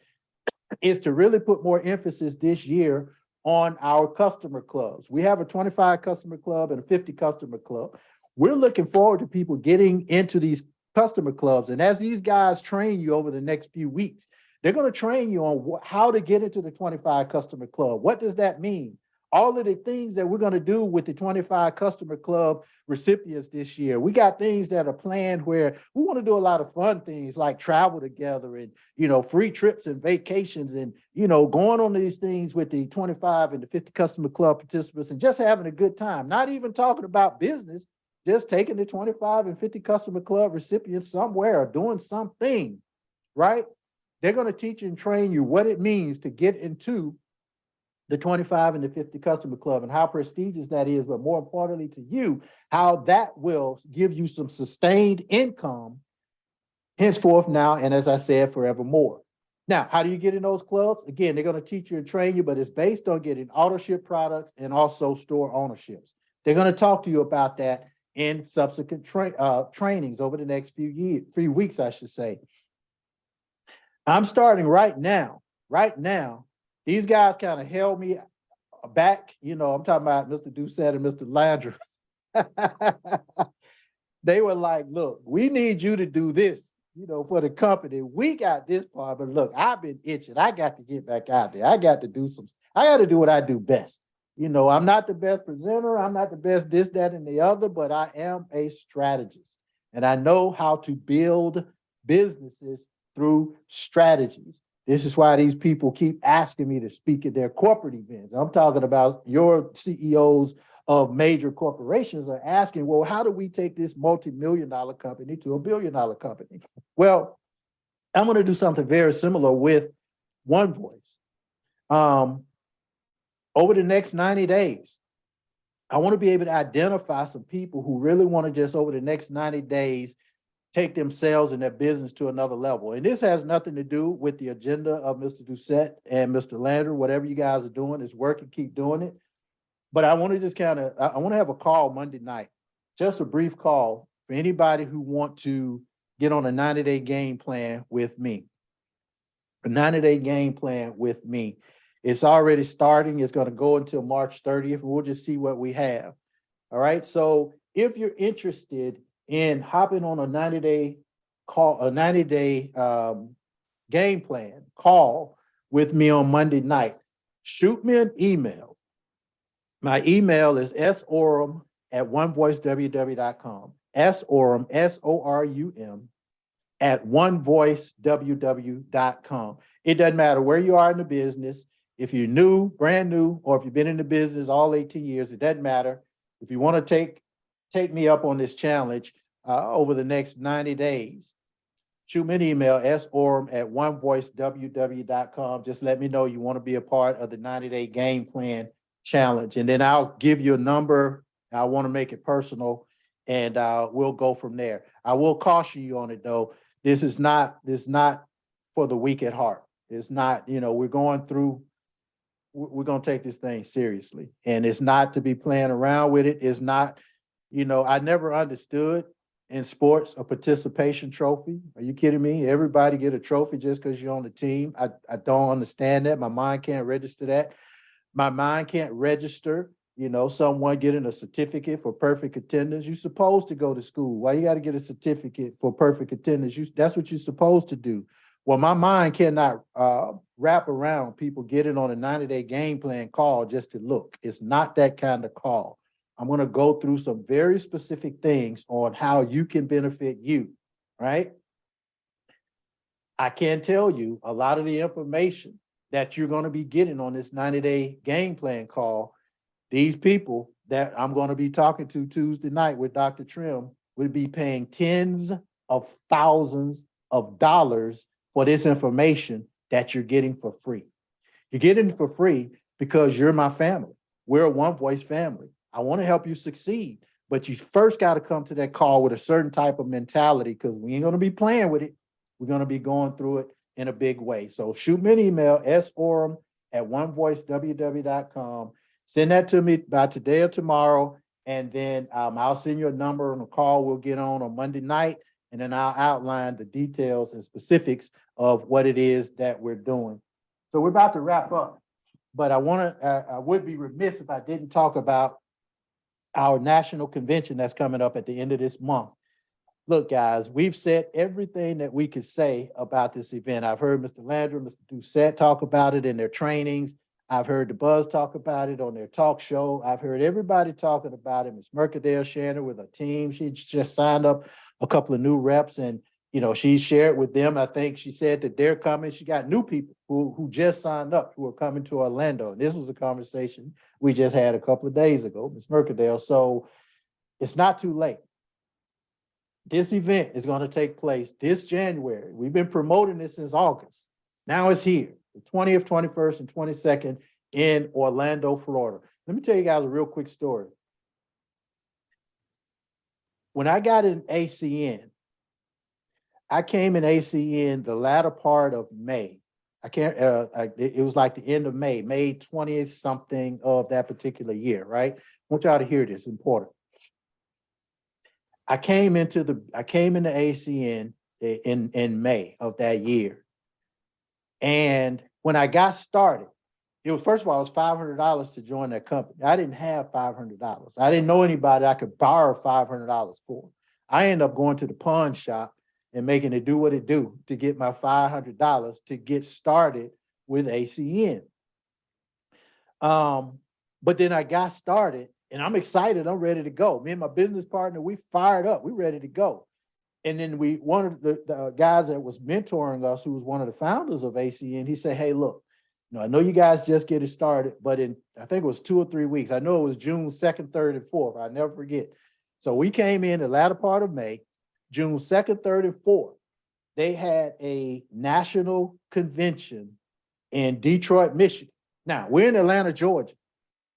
Speaker 1: is to really put more emphasis this year on our customer clubs. We have a 25 customer club and a 50 customer club. We're looking forward to people getting into these customer clubs. And as these guys train you over the next few weeks, they're going to train you on how to get into the 25 customer club. What does that mean? all of the things that we're going to do with the 25 Customer Club recipients this year. We got things that are planned where we want to do a lot of fun things like travel together and, free trips and vacations and, going on these things with the 25 and the 50 Customer Club participants and just having a good time, not even talking about business, just taking the 25 and 50 Customer Club recipients somewhere or doing something, right? They're going to teach and train you what it means to get into the 25 and the 50 Customer Club and how prestigious that is, but more importantly to you, how that will give you some sustained income henceforth now, and as I said, forevermore. Now, how do you get in those clubs? Again, they're going to teach you and train you, but it's based on getting auto-ship products and also store ownerships. They're going to talk to you about that in subsequent trainings over the next few weeks, I should say. I'm starting right now. These guys kind of held me back. I'm talking about Mr. Doucette and Mr. Landry. They were like, look, we need you to do this, for the company. We got this part, but look, I've been itching. I got to get back out there. I got to do what I do best. I'm not the best presenter. I'm not the best this, that, and the other, but I am a strategist. And I know how to build businesses through strategies. This is why these people keep asking me to speak at their corporate events. I'm talking about your CEOs of major corporations are asking, well, how do we take this multi-million-dollar company to $1 billion company? Well, I'm going to do something very similar with One Voice. Over the next 90 days, I want to be able to identify some people who really want to just over the next 90 days take themselves and their business to another level. And this has nothing to do with the agenda of Mr. Doucette and Mr. Landry. Whatever you guys are doing is working, keep doing it. But I want to just I want to have a call Monday night, just a brief call for anybody who want to get on a 90-day game plan with me. A 90-day game plan with me. It's already starting. It's going to go until March 30th. We'll just see what we have. All right. So if you're interested in hopping on a 90-day call, a 90-day game plan call with me on Monday night, shoot me an email. My email is sorum@onevoiceww.com. sorum, SORUM, at onevoiceww.com. It doesn't matter where you are in the business. If you're new, brand new, or if you've been in the business all 18 years, it doesn't matter. If you want to take me up on this challenge over the next 90 days, shoot me an email, sorum@onevoiceww.com. Just let me know you want to be a part of the 90-day game plan challenge. And then I'll give you a number. I want to make it personal, and we'll go from there. I will caution you on it, though. This is not for the weak at heart. It's not, we're going to take this thing seriously, and it's not to be playing around with it. It's not, I never understood in sports a participation trophy. Are you kidding me? Everybody get a trophy just because you're on the team. I don't understand that. My mind can't register that. My mind can't register, someone getting a certificate for perfect attendance. You're supposed to go to school. Why you got to get a certificate for perfect attendance? That's what you're supposed to do. Well, my mind cannot wrap around people getting on a 90-day game plan call just to look. It's not that kind of call. I'm going to go through some very specific things on how you can benefit you, right? I can tell you a lot of the information that you're going to be getting on this 90-day game plan call. These people that I'm going to be talking to Tuesday night with Dr. Trim will be paying tens of thousands of dollars for this information that you're getting for free. You're getting it for free because you're my family. We're a One Voice family. I want to help you succeed, but you first got to come to that call with a certain type of mentality, because we ain't going to be playing with it. We're going to be going through it in a big way. So shoot me an email, sorum@onevoiceww.com. Send that to me by today or tomorrow, and then I'll send you a number on a call we'll get on Monday night, and then I'll outline the details and specifics of what it is that we're doing. So we're about to wrap up, but I would be remiss if I didn't talk about our national convention that's coming up at the end of this month. Look, guys, we've said everything that we could say about this event. I've heard Mr. Landry, Mr. Doucette talk about it in their trainings. I've heard the Buzz talk about it on their talk show. I've heard everybody talking about it. Ms. Mercadale sharing it with her team. She just signed up a couple of new reps, and she shared with them. I think she said that they're coming. She got new people who just signed up who are coming to Orlando. And this was a conversation we just had a couple of days ago, Ms. Mercadale. So it's not too late. This event is going to take place this January. We've been promoting this since August. Now it's here, the 20th, 21st, and 22nd in Orlando, Florida. Let me tell you guys a real quick story. When I got in ACN, I came in ACN the latter part of May. It was like the end of May 20th something of that particular year, right? I want y'all to hear this, important. I came into ACN in May of that year. And when I got started, it was, first of all, it was $500 to join that company. I didn't have $500. I didn't know anybody I could borrow $500 for. I ended up going to the pawn shop and making it do what it do to get my $500 to get started with ACN. But then I got started and I'm excited. I'm ready to go. Me and my business partner, we fired up. We ready to go. And then one of the guys that was mentoring us, who was one of the founders of ACN, he said, hey, look, I know you guys just getting started, but I think it was 2 or 3 weeks. I know it was June 2nd, 3rd, and 4th. I'll never forget. So we came in the latter part of May, June 2nd, 3rd, and 4th. They had a national convention in Detroit, Michigan. Now, we're in Atlanta, Georgia.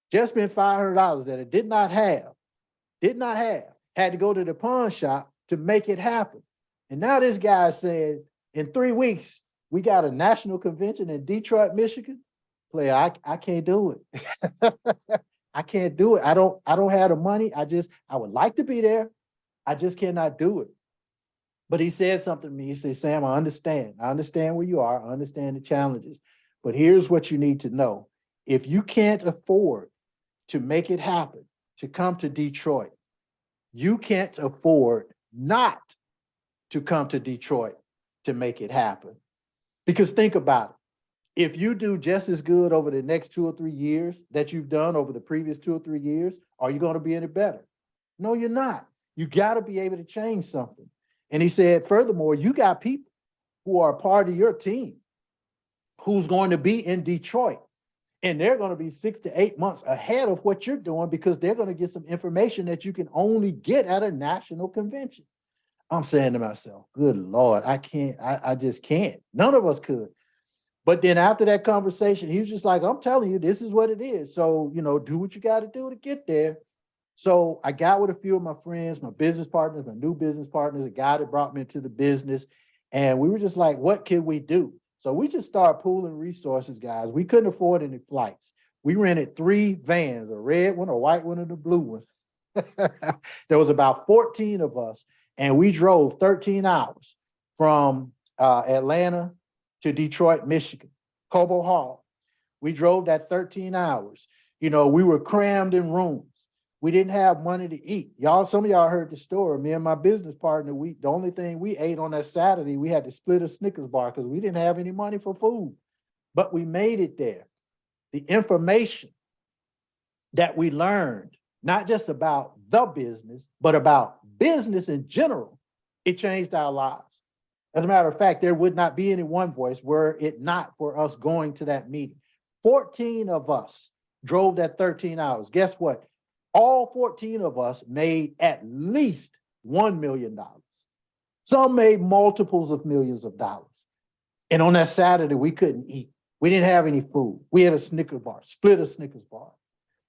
Speaker 1: Just spent $500 that it did not have, had to go to the pawn shop to make it happen. And now this guy said, in 3 weeks, we got a national convention in Detroit, Michigan. Player, I can't do it. I can't do it. I don't have the money. I would like to be there. I just cannot do it. But he said something to me. He said, Sam, I understand. I understand where you are. I understand the challenges. But here's what you need to know. If you can't afford to make it happen, to come to Detroit, you can't afford not to come to Detroit to make it happen. Because think about it. If you do just as good over the next 2 or 3 years that you've done over the previous 2 or 3 years, are you going to be any better? No, you're not. You got to be able to change something. And he said, furthermore, you got people who are a part of your team who's going to be in Detroit. And they're going to be 6 to 8 months ahead of what you're doing because they're going to get some information that you can only get at a national convention. I'm saying to myself, good Lord, I just can't. None of us could. But then after that conversation, he was just like, I'm telling you, this is what it is. So, do what you got to do to get there. So I got with a few of my friends, my business partners, my new business partners, a guy that brought me into the business. And we were just like, what can we do? So we just started pooling resources, guys. We couldn't afford any flights. We rented 3 vans, a red one, a white one, and a blue one. There was about 14 of us, and we drove 13 hours from Atlanta to Detroit, Michigan, Cobo Hall. We drove that 13 hours. We were crammed in rooms. We didn't have money to eat. Some of y'all heard the story. Me and my business partner, the only thing we ate on that Saturday, we had to split a Snickers bar because we didn't have any money for food. But we made it there. The information that we learned, not just about the business, but about business in general, it changed our lives. As a matter of fact, there would not be any One Voice were it not for us going to that meeting. 14 of us drove that 13 hours. Guess what? All 14 of us made at least $1 million. Some made multiples of millions of dollars. And on that Saturday, we couldn't eat. We didn't have any food. We had a Snickers bar, split a Snickers bar.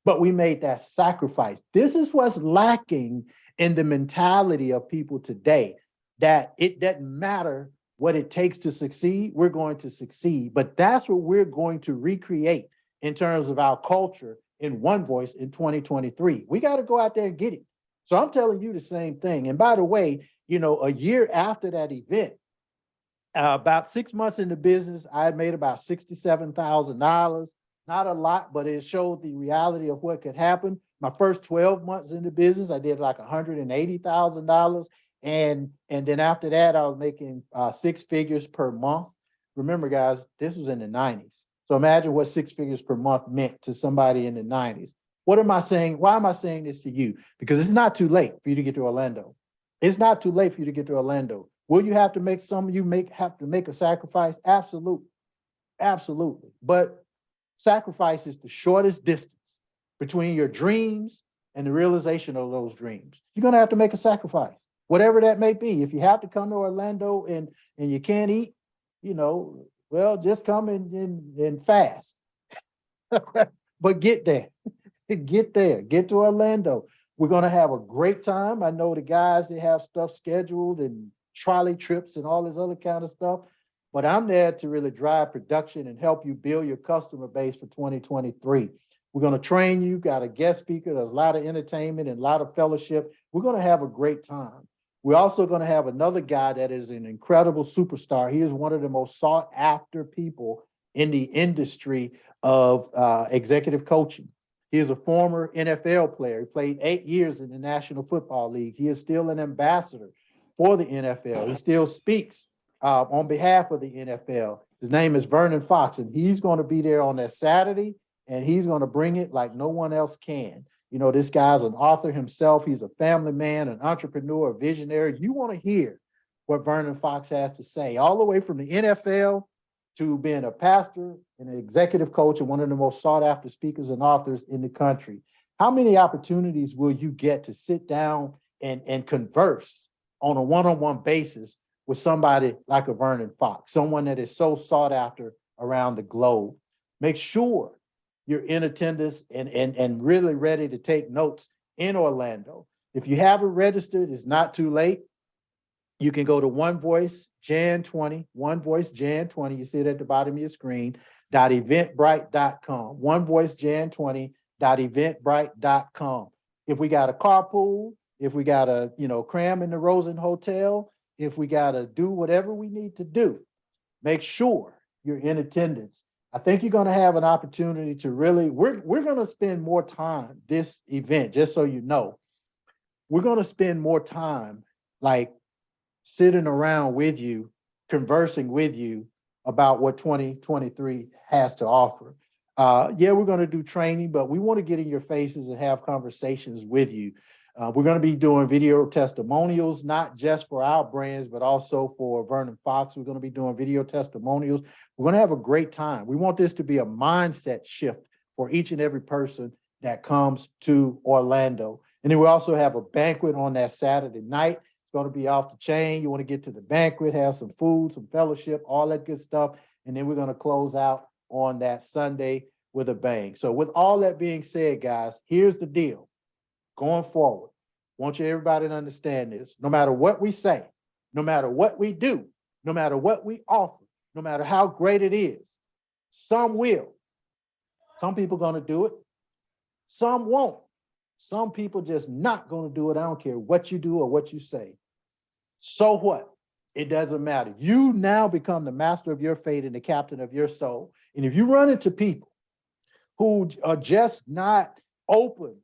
Speaker 1: But we made that sacrifice. This is what's lacking in the mentality of people today, that it doesn't matter what it takes to succeed, we're going to succeed. But that's what we're going to recreate in terms of our culture in One Voice in 2023. We got to go out there and get it. So I'm telling you the same thing. And by the way, a year after that event, about 6 months in the business, I had made about $67,000. Not a lot, but it showed the reality of what could happen. My first 12 months in the business, I did like $180,000. And then after that, I was making 6 figures per month. Remember, guys, this was in the 90s. So imagine what 6 figures per month meant to somebody in the 90s. What am I saying? Why am I saying this to you? Because it's not too late for you to get to Orlando. It's not too late for you to get to Orlando. Will you have to make have to make a sacrifice? Absolutely. Absolutely. But sacrifice is the shortest distance between your dreams and the realization of those dreams. You're going to have to make a sacrifice, whatever that may be. If you have to come to Orlando and you can't eat, well, just come and fast. But get there. Get there. Get to Orlando. We're going to have a great time. I know the guys, they have stuff scheduled and trolley trips and all this other kind of stuff. But I'm there to really drive production and help you build your customer base for 2023. We're going to train you, got a guest speaker. There's a lot of entertainment and a lot of fellowship. We're going to have a great time. We're also going to have another guy that is an incredible superstar. He is one of the most sought after people in the industry of executive coaching. He is a former NFL player. He played 8 years in the National Football League. He is still an ambassador for the NFL. He still speaks on behalf of the NFL. His name is Vernon Fox, and he's going to be there on that Saturday, and he's going to bring it like no one else can. This guy's an author himself. He's a family man, an entrepreneur, a visionary. You want to hear what Vernon Fox has to say, all the way from the NFL to being a pastor and an executive coach and one of the most sought after speakers and authors in the country. How many opportunities will you get to sit down and converse on a one-on-one basis with somebody like a Vernon Fox, someone that is so sought after around the globe? Make sure you're in attendance and really ready to take notes in Orlando. If you haven't registered, it's not too late. You can go to One Voice Jan 20, One Voice Jan 20. You see it at the bottom of your screen, .eventbrite.com. One Voice Jan 20.eventbrite.com. If we got a carpool, if we got to, cram in the Rosen Hotel, if we got to do whatever we need to do, make sure you're in attendance. I think you're going to have an opportunity to really, we're going to spend more time this event, just so you know, we're going to spend more time like sitting around with you, conversing with you about what 2023 has to offer. Yeah, we're going to do training, but we want to get in your faces and have conversations with you. We're going to be doing video testimonials, not just for our brands, but also for Vernon Fox. We're going to be doing video testimonials. We're going to have a great time. We want this to be a mindset shift for each and every person that comes to Orlando. And then we also have a banquet on that Saturday night. It's going to be off the chain. You want to get to the banquet, have some food, some fellowship, all that good stuff. And then we're going to close out on that Sunday with a bang. So with all that being said, guys, here's the deal. Going forward, I want everybody to understand this. No matter what we say, no matter what we do, no matter what we offer, no matter how great it is, some will. Some people going to do it. Some won't. Some people just not going to do it. I don't care what you do or what you say. So what? It doesn't matter. You now become the master of your fate and the captain of your soul. And if you run into people who are just not open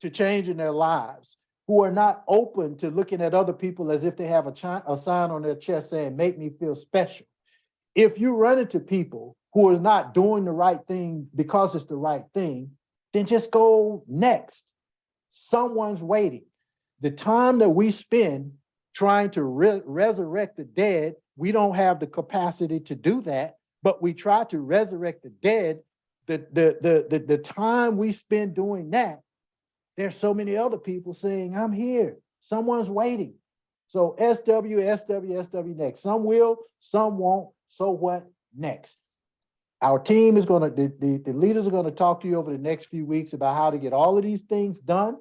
Speaker 1: to changing their lives, who are not open to looking at other people as if they have a sign on their chest saying, make me feel special. If you run into people who are not doing the right thing because it's the right thing, then just go next. Someone's waiting. The time that we spend trying to resurrect the dead, we don't have the capacity to do that, but we try to resurrect the dead. The time we spend doing that, there's so many other people saying, I'm here. Someone's waiting. So SW next. Some will, some won't. So what next? Our team is going to, the leaders are going to talk to you over the next few weeks about how to get all of these things done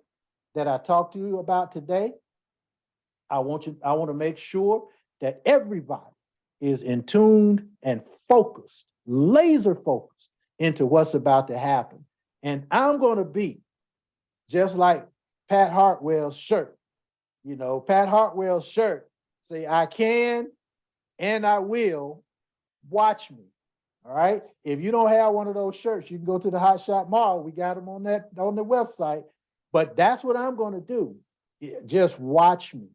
Speaker 1: that I talked to you about today. I want to make sure that everybody is in tuned and focused, laser focused into what's about to happen. And I'm going to be just like Pat Hartwell's shirt. Pat Hartwell's shirt say, I can and I will, watch me. All right. If you don't have one of those shirts, you can go to the Hot Shot Mall. We got them on the website. But that's what I'm going to do. Just watch me.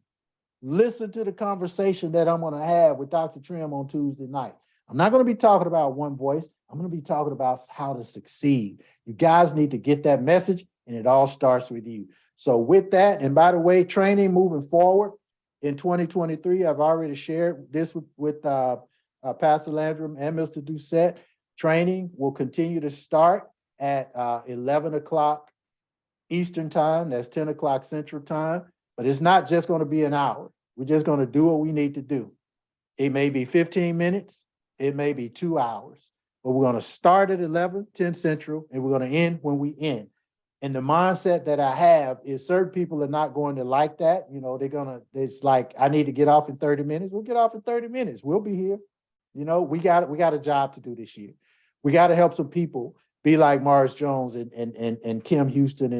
Speaker 1: Listen to the conversation that I'm going to have with Dr. Trim on Tuesday night. I'm not going to be talking about One Voice. I'm going to be talking about how to succeed. You guys need to get that message, and it all starts with you. So with that, and by the way, training moving forward in 2023, I've already shared this with Pastor Landrum and Mr. Doucette. Training will continue to start at 11 o'clock Eastern time. That's 10 o'clock Central time. But it's not just going to be an hour. We're just going to do what we need to do. It may be 15 minutes. It may be 2 hours. But we're going to start at 11, 10 Central, and we're going to end when we end. And the mindset that I have is certain people are not going to like that. You know, it's like, I need to get off in 30 minutes. We'll get off in 30 minutes. We'll be here. You know, we got a job to do this year. We got to help some people be like Morris Jones and Kim Houston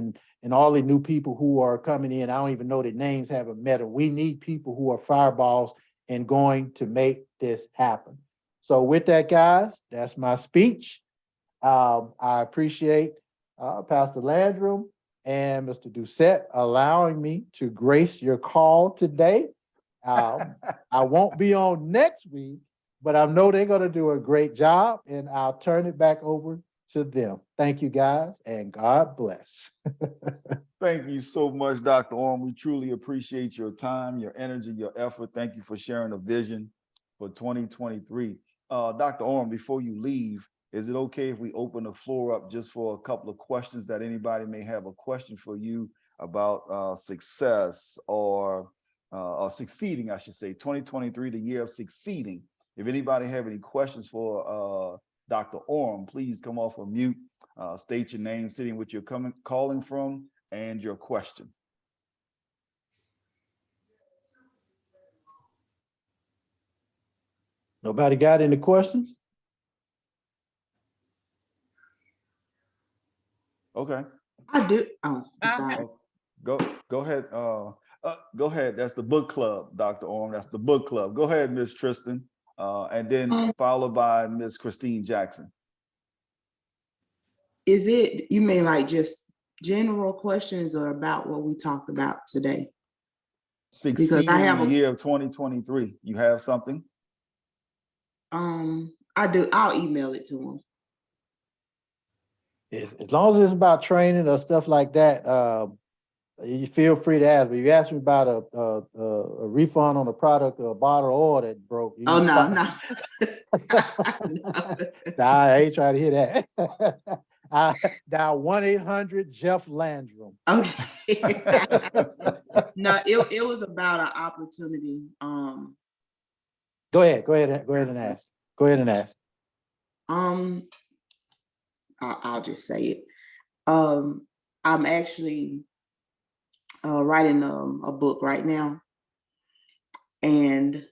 Speaker 1: and all the new people who are coming in. I don't even know their names, haven't met them. We need people who are fireballs and going to make this happen. So with that, guys, that's my speech. I appreciate Pastor Landrum and Mr. Doucette allowing me to grace your call today. I won't be on next week, but I know they're going to do a great job, and I'll turn it back over to them. Thank you, guys, and God bless.
Speaker 3: Thank you so much, Dr. Orm. We truly appreciate your time, your energy, your effort. Thank you for sharing a vision for 2023. Dr. Orm, before you leave, is it okay if we open the floor up just for a couple of questions that anybody may have a question for you about success or succeeding, I should say, 2023, the year of succeeding. If anybody have any questions for Dr. Orm, please come off of mute, state your name, city in which you're calling from, and your question.
Speaker 1: Nobody got any questions?
Speaker 3: Okay.
Speaker 6: I do. Oh, I'm sorry.
Speaker 3: Go ahead. Go ahead. That's the book club, Dr. Orm. That's the book club. Go ahead, Ms. Tristan, and then followed by Ms. Christine Jackson.
Speaker 6: Is it, you mean like just general questions or about what we talked about today?
Speaker 3: Succeeding in the year of 2023. You have something?
Speaker 6: I do. I'll email it to them.
Speaker 1: As long as it's about training or stuff like that, you feel free to ask. But if you ask me about a refund on a product or a bottle of oil that broke.
Speaker 6: Oh, no.
Speaker 1: No. Nah, I ain't trying to hear that. Dial 1-800-JEFF-LANDRUM.
Speaker 6: Okay. No, it was about an opportunity.
Speaker 1: Go ahead and ask. Go ahead and ask.
Speaker 6: I'll just say it. I'm actually writing a book right now, and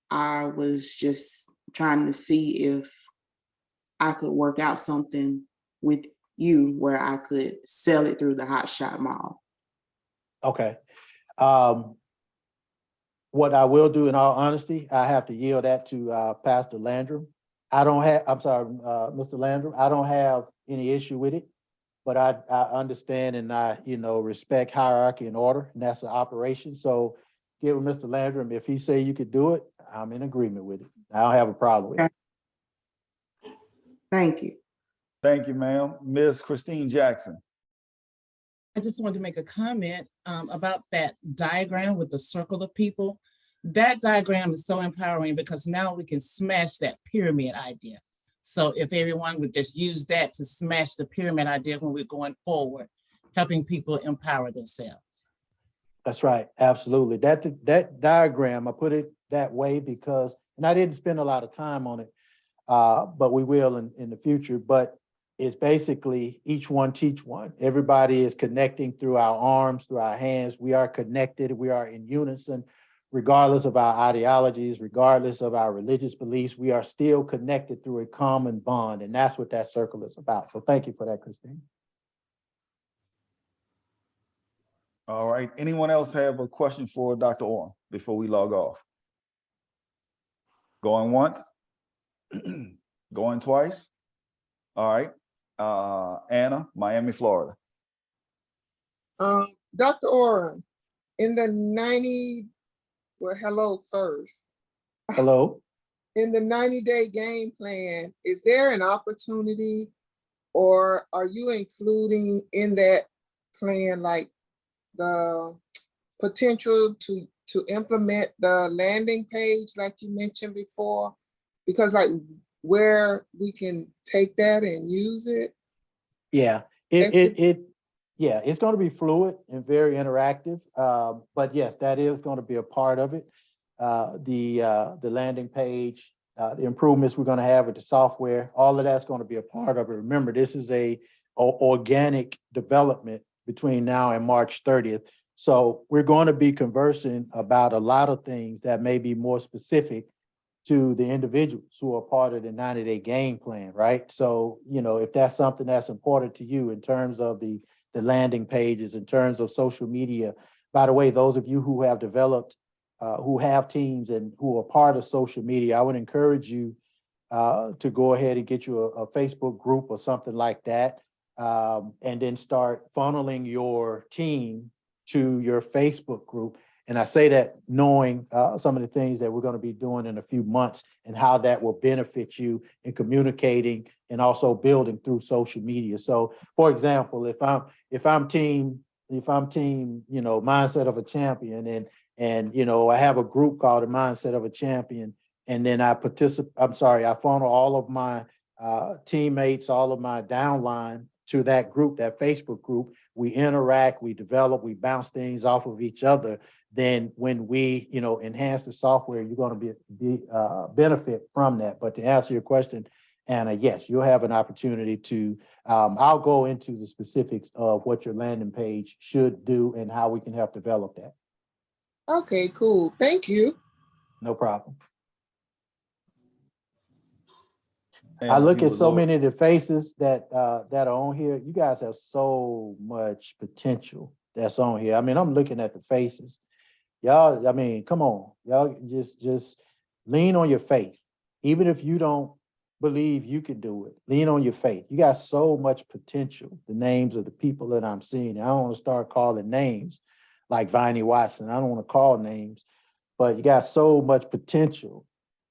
Speaker 6: I was just trying to see if I could work out something with you where I could sell it through the Hot Shot Mall.
Speaker 1: Okay. What I will do, in all honesty, I have to yield that to Pastor Landrum. Mr. Landrum, I don't have any issue with it, but I understand and I, respect hierarchy and order, and that's an operation. So get with Mr. Landrum. If he say you could do it, I'm in agreement with it. I don't have a problem with it.
Speaker 6: Thank you.
Speaker 3: Thank you, ma'am. Ms. Christine Jackson.
Speaker 7: I just wanted to make a comment about that diagram with the circle of people. That diagram is so empowering because now we can smash that pyramid idea. So if everyone would just use that to smash the pyramid idea when we're going forward, helping people empower themselves.
Speaker 1: That's right. Absolutely. That diagram, I put it that way because, and I didn't spend a lot of time on it, but we will in the future, but it's basically each one teach one. Everybody is connecting through our arms, through our hands. We are connected. We are in unison, regardless of our ideologies, regardless of our religious beliefs. We are still connected through a common bond. And that's what that circle is about. So thank you for that, Christine.
Speaker 3: All right. Anyone else have a question for Dr. Orm before we log off? Going once? Going twice? All right. Anna, Miami, Florida.
Speaker 8: Dr. Orm, in the 90, well, hello first.
Speaker 1: Hello.
Speaker 8: in the 90-day game plan, is there an opportunity, or are you including in that plan like the potential to implement the landing page like you mentioned before? Because like where we can take that and use it?
Speaker 1: Yeah, yeah, it's going to be fluid and very interactive. But yes, that is going to be a part of it. The landing page, the improvements we're going to have with the software, all of that's going to be a part of it. Remember, this is a organic development between now and March 30th. So we're going to be conversing about a lot of things that may be more specific to the individuals who are part of the 90-day game plan, right? So, you know, if that's something that's important to you in terms of the landing pages, in terms of social media. By the way, those of you who have developed, who have teams and who are part of social media, I would encourage you to go ahead and get you a Facebook group or something like that, and then start funneling your team to your Facebook group. And I say that knowing some of the things that we're going to be doing in a few months and how that will benefit you in communicating and also building through social media. So, for example, if I'm team, you know, Mindset of a Champion, and you know, I have a group called the Mindset of a Champion, and then I funnel all of my teammates, all of my downline to that group, that Facebook group. We interact, we develop, we bounce things off of each other. Then when we, you know, enhance the software, you're going to be benefit from that. But to answer your question, Anna, yes, you'll have an opportunity to, I'll go into the specifics of what your landing page should do and how we can help develop that.
Speaker 8: Okay, cool. Thank you.
Speaker 1: No problem.
Speaker 3: And
Speaker 1: I
Speaker 3: if
Speaker 1: look
Speaker 3: you
Speaker 1: at
Speaker 3: would
Speaker 1: so
Speaker 3: lower-
Speaker 1: many of the faces that are on here. You guys have so much potential that's on here. I mean, I'm looking at the faces. Y'all, I mean, come on. Y'all just lean on your faith. Even if you don't believe you can do it, lean on your faith. You got so much potential. The names of the people that I'm seeing. I don't want to start calling names like Viney Watson. I don't want to call names, but you got so much potential.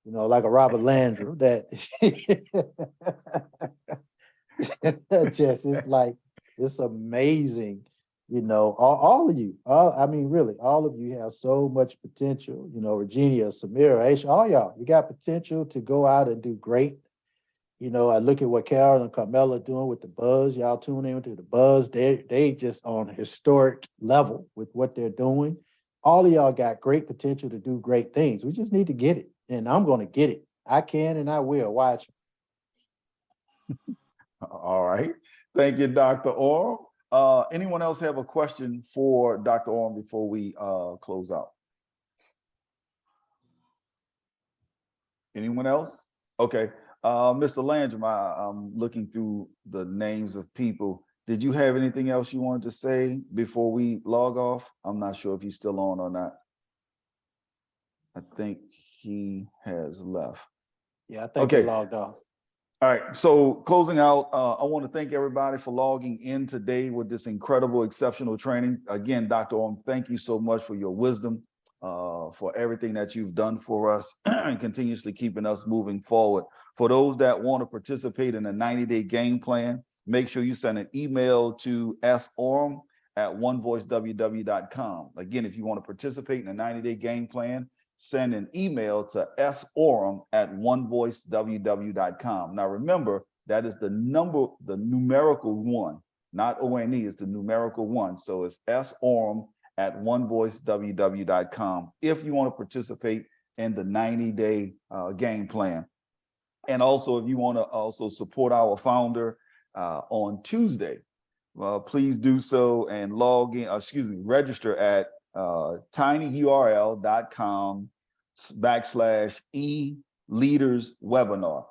Speaker 1: You know, like a Robert Landry, that just it's like, it's amazing. You know, all of you, I mean, really, all of you have so much potential. You know, Virginia, Samira, Aisha, all y'all, you got potential to go out and do great. You know, I look at what Carol and Carmela are doing with the Buzz. Y'all tune in to the Buzz. They just on a historic level with what they're doing. All of y'all got great potential to do great things. We just need to get it. And I'm going to get it. I can and I will. Watch.
Speaker 3: All right. Thank you, Dr. Orr. Anyone else have a question for Dr. Orr before we close out? Anyone else? Okay. Mr. Landrum, I'm looking through the names of people. Did you have anything else you wanted to say before we log off? I'm not sure if he's still on or not. I think he has left.
Speaker 1: Yeah, I think
Speaker 3: Okay.
Speaker 1: they logged off.
Speaker 3: All right, so closing out, I want to thank everybody for logging in today with this incredible, exceptional training. Again, Dr. Orr, thank you so much for your wisdom, for everything that you've done for us and continuously keeping us moving forward. For those that want to participate in a 90-day game plan, make sure you send an email to sorum@onevoiceww.com. Again, if you want to participate in a 90-day game plan, send an email to sorum@onevoiceww.com. Now remember, that is the numerical one, not ONE, it's the numerical one. So it's sorum@onevoiceww.com if you want to participate in the 90-day game plan. And also, if you want to also support our founder on Tuesday, please do so and log in, register at tinyurl.com/e-leaders-webinar.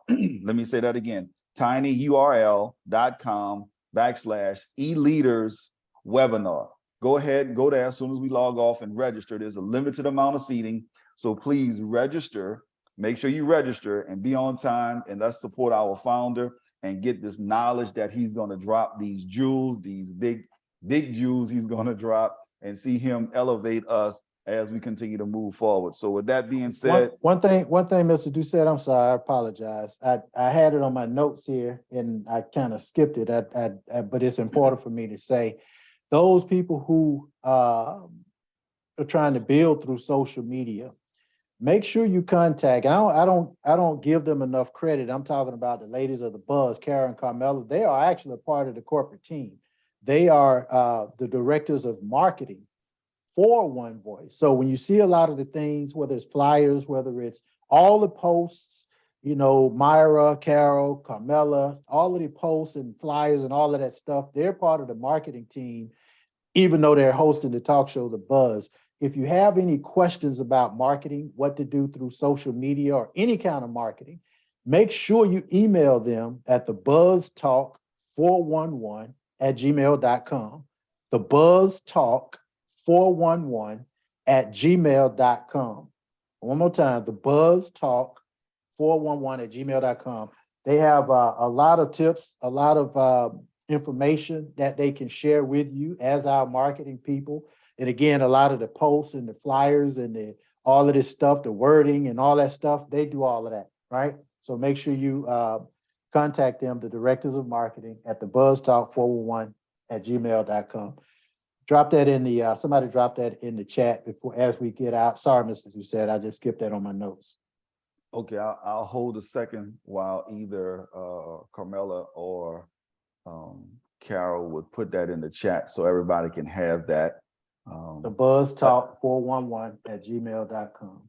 Speaker 3: Let me say that again, tinyurl.com/e-leaders-webinar. Go ahead, go there as soon as we log off and register. There's a limited amount of seating, so please register. Make sure you register and be on time, and let's support our founder and get this knowledge that he's going to drop, these jewels, these big jewels he's going to drop, and see him elevate us as we continue to move forward. So with that being said,
Speaker 1: One thing, Mr. Doucette, I'm sorry, I apologize. I had it on my notes here and I kind of skipped it. But it's important for me to say, those people who are trying to build through social media, make sure you contact. I don't give them enough credit. I'm talking about the ladies of the Buzz, Kara and Carmela. They are actually a part of the corporate team. They are the directors of marketing for One Voice. So when you see a lot of the things, whether it's flyers, whether it's all the posts, you know, Myra, Carol, Carmela, all of the posts and flyers and all of that stuff, they're part of the marketing team, even though they're hosting the talk show, The Buzz. If you have any questions about marketing, what to do through social media or any kind of marketing, make sure you email them at thebuzztalk411@gmail.com. thebuzztalk411@gmail.com. One more time, thebuzztalk411@gmail.com. They have a lot of tips, a lot of information that they can share with you as our marketing people. And again, a lot of the posts and the flyers and all of this stuff, the wording and all that stuff, they do all of that, right? So make sure you contact them, the directors of marketing, at thebuzztalk411@gmail.com. Drop that in the, somebody drop that in the chat before, as we get out. Sorry, Mr. Doucette, I just skipped that on my notes.
Speaker 3: okay, I'll hold a second while either Carmela or Carol would put that in the chat so everybody can have that.
Speaker 1: Thebuzztalk411@gmail.com.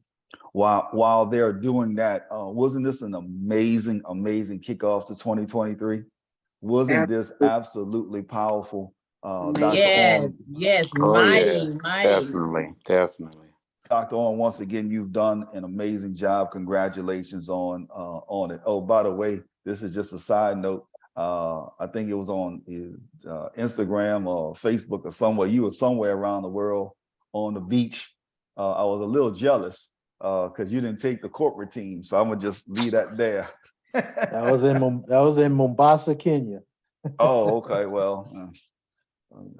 Speaker 3: While they're doing that, wasn't this an amazing kickoff to 2023? Wasn't this absolutely powerful? Dr.
Speaker 7: Yes,
Speaker 3: Orm,
Speaker 7: yes,
Speaker 9: Oh,
Speaker 7: mighty,
Speaker 9: yeah,
Speaker 7: mighty.
Speaker 9: definitely.
Speaker 3: Dr. Orm, once again, you've done an amazing job. Congratulations on it. Oh, by the way, this is just a side note. I think it was on Instagram or Facebook or somewhere. You were somewhere around the world on the beach. I was a little jealous because you didn't take the corporate team. So I'm gonna just leave that there.
Speaker 1: That was in Mombasa, Kenya.
Speaker 3: Oh, okay. Well,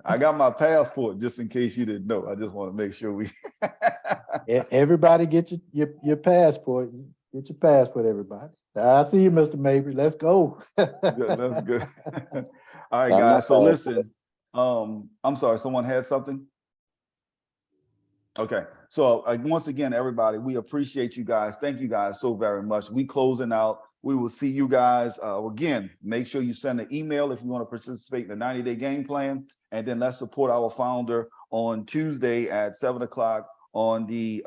Speaker 3: I got my passport just in case you didn't know. I just want to make sure we.
Speaker 1: Everybody get your passport. Get your passport, everybody. I see you, Mr. Mabry. Let's go.
Speaker 3: Good, that's good. All right, guys. So listen, I'm sorry, someone had something? Okay, so once again, everybody, we appreciate you guys. Thank you guys so very much. We closing out. We will see you guys again. Make sure you send an email if you want to participate in the 90-day game plan. And then let's support our founder on Tuesday at 7 o'clock on the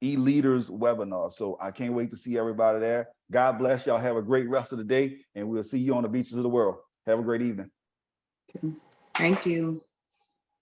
Speaker 3: e-leaders webinar. So I can't wait to see everybody there. God bless y'all. Have a great rest of the day, and we'll see you on the beaches of the world. Have a great evening.
Speaker 6: Thank you.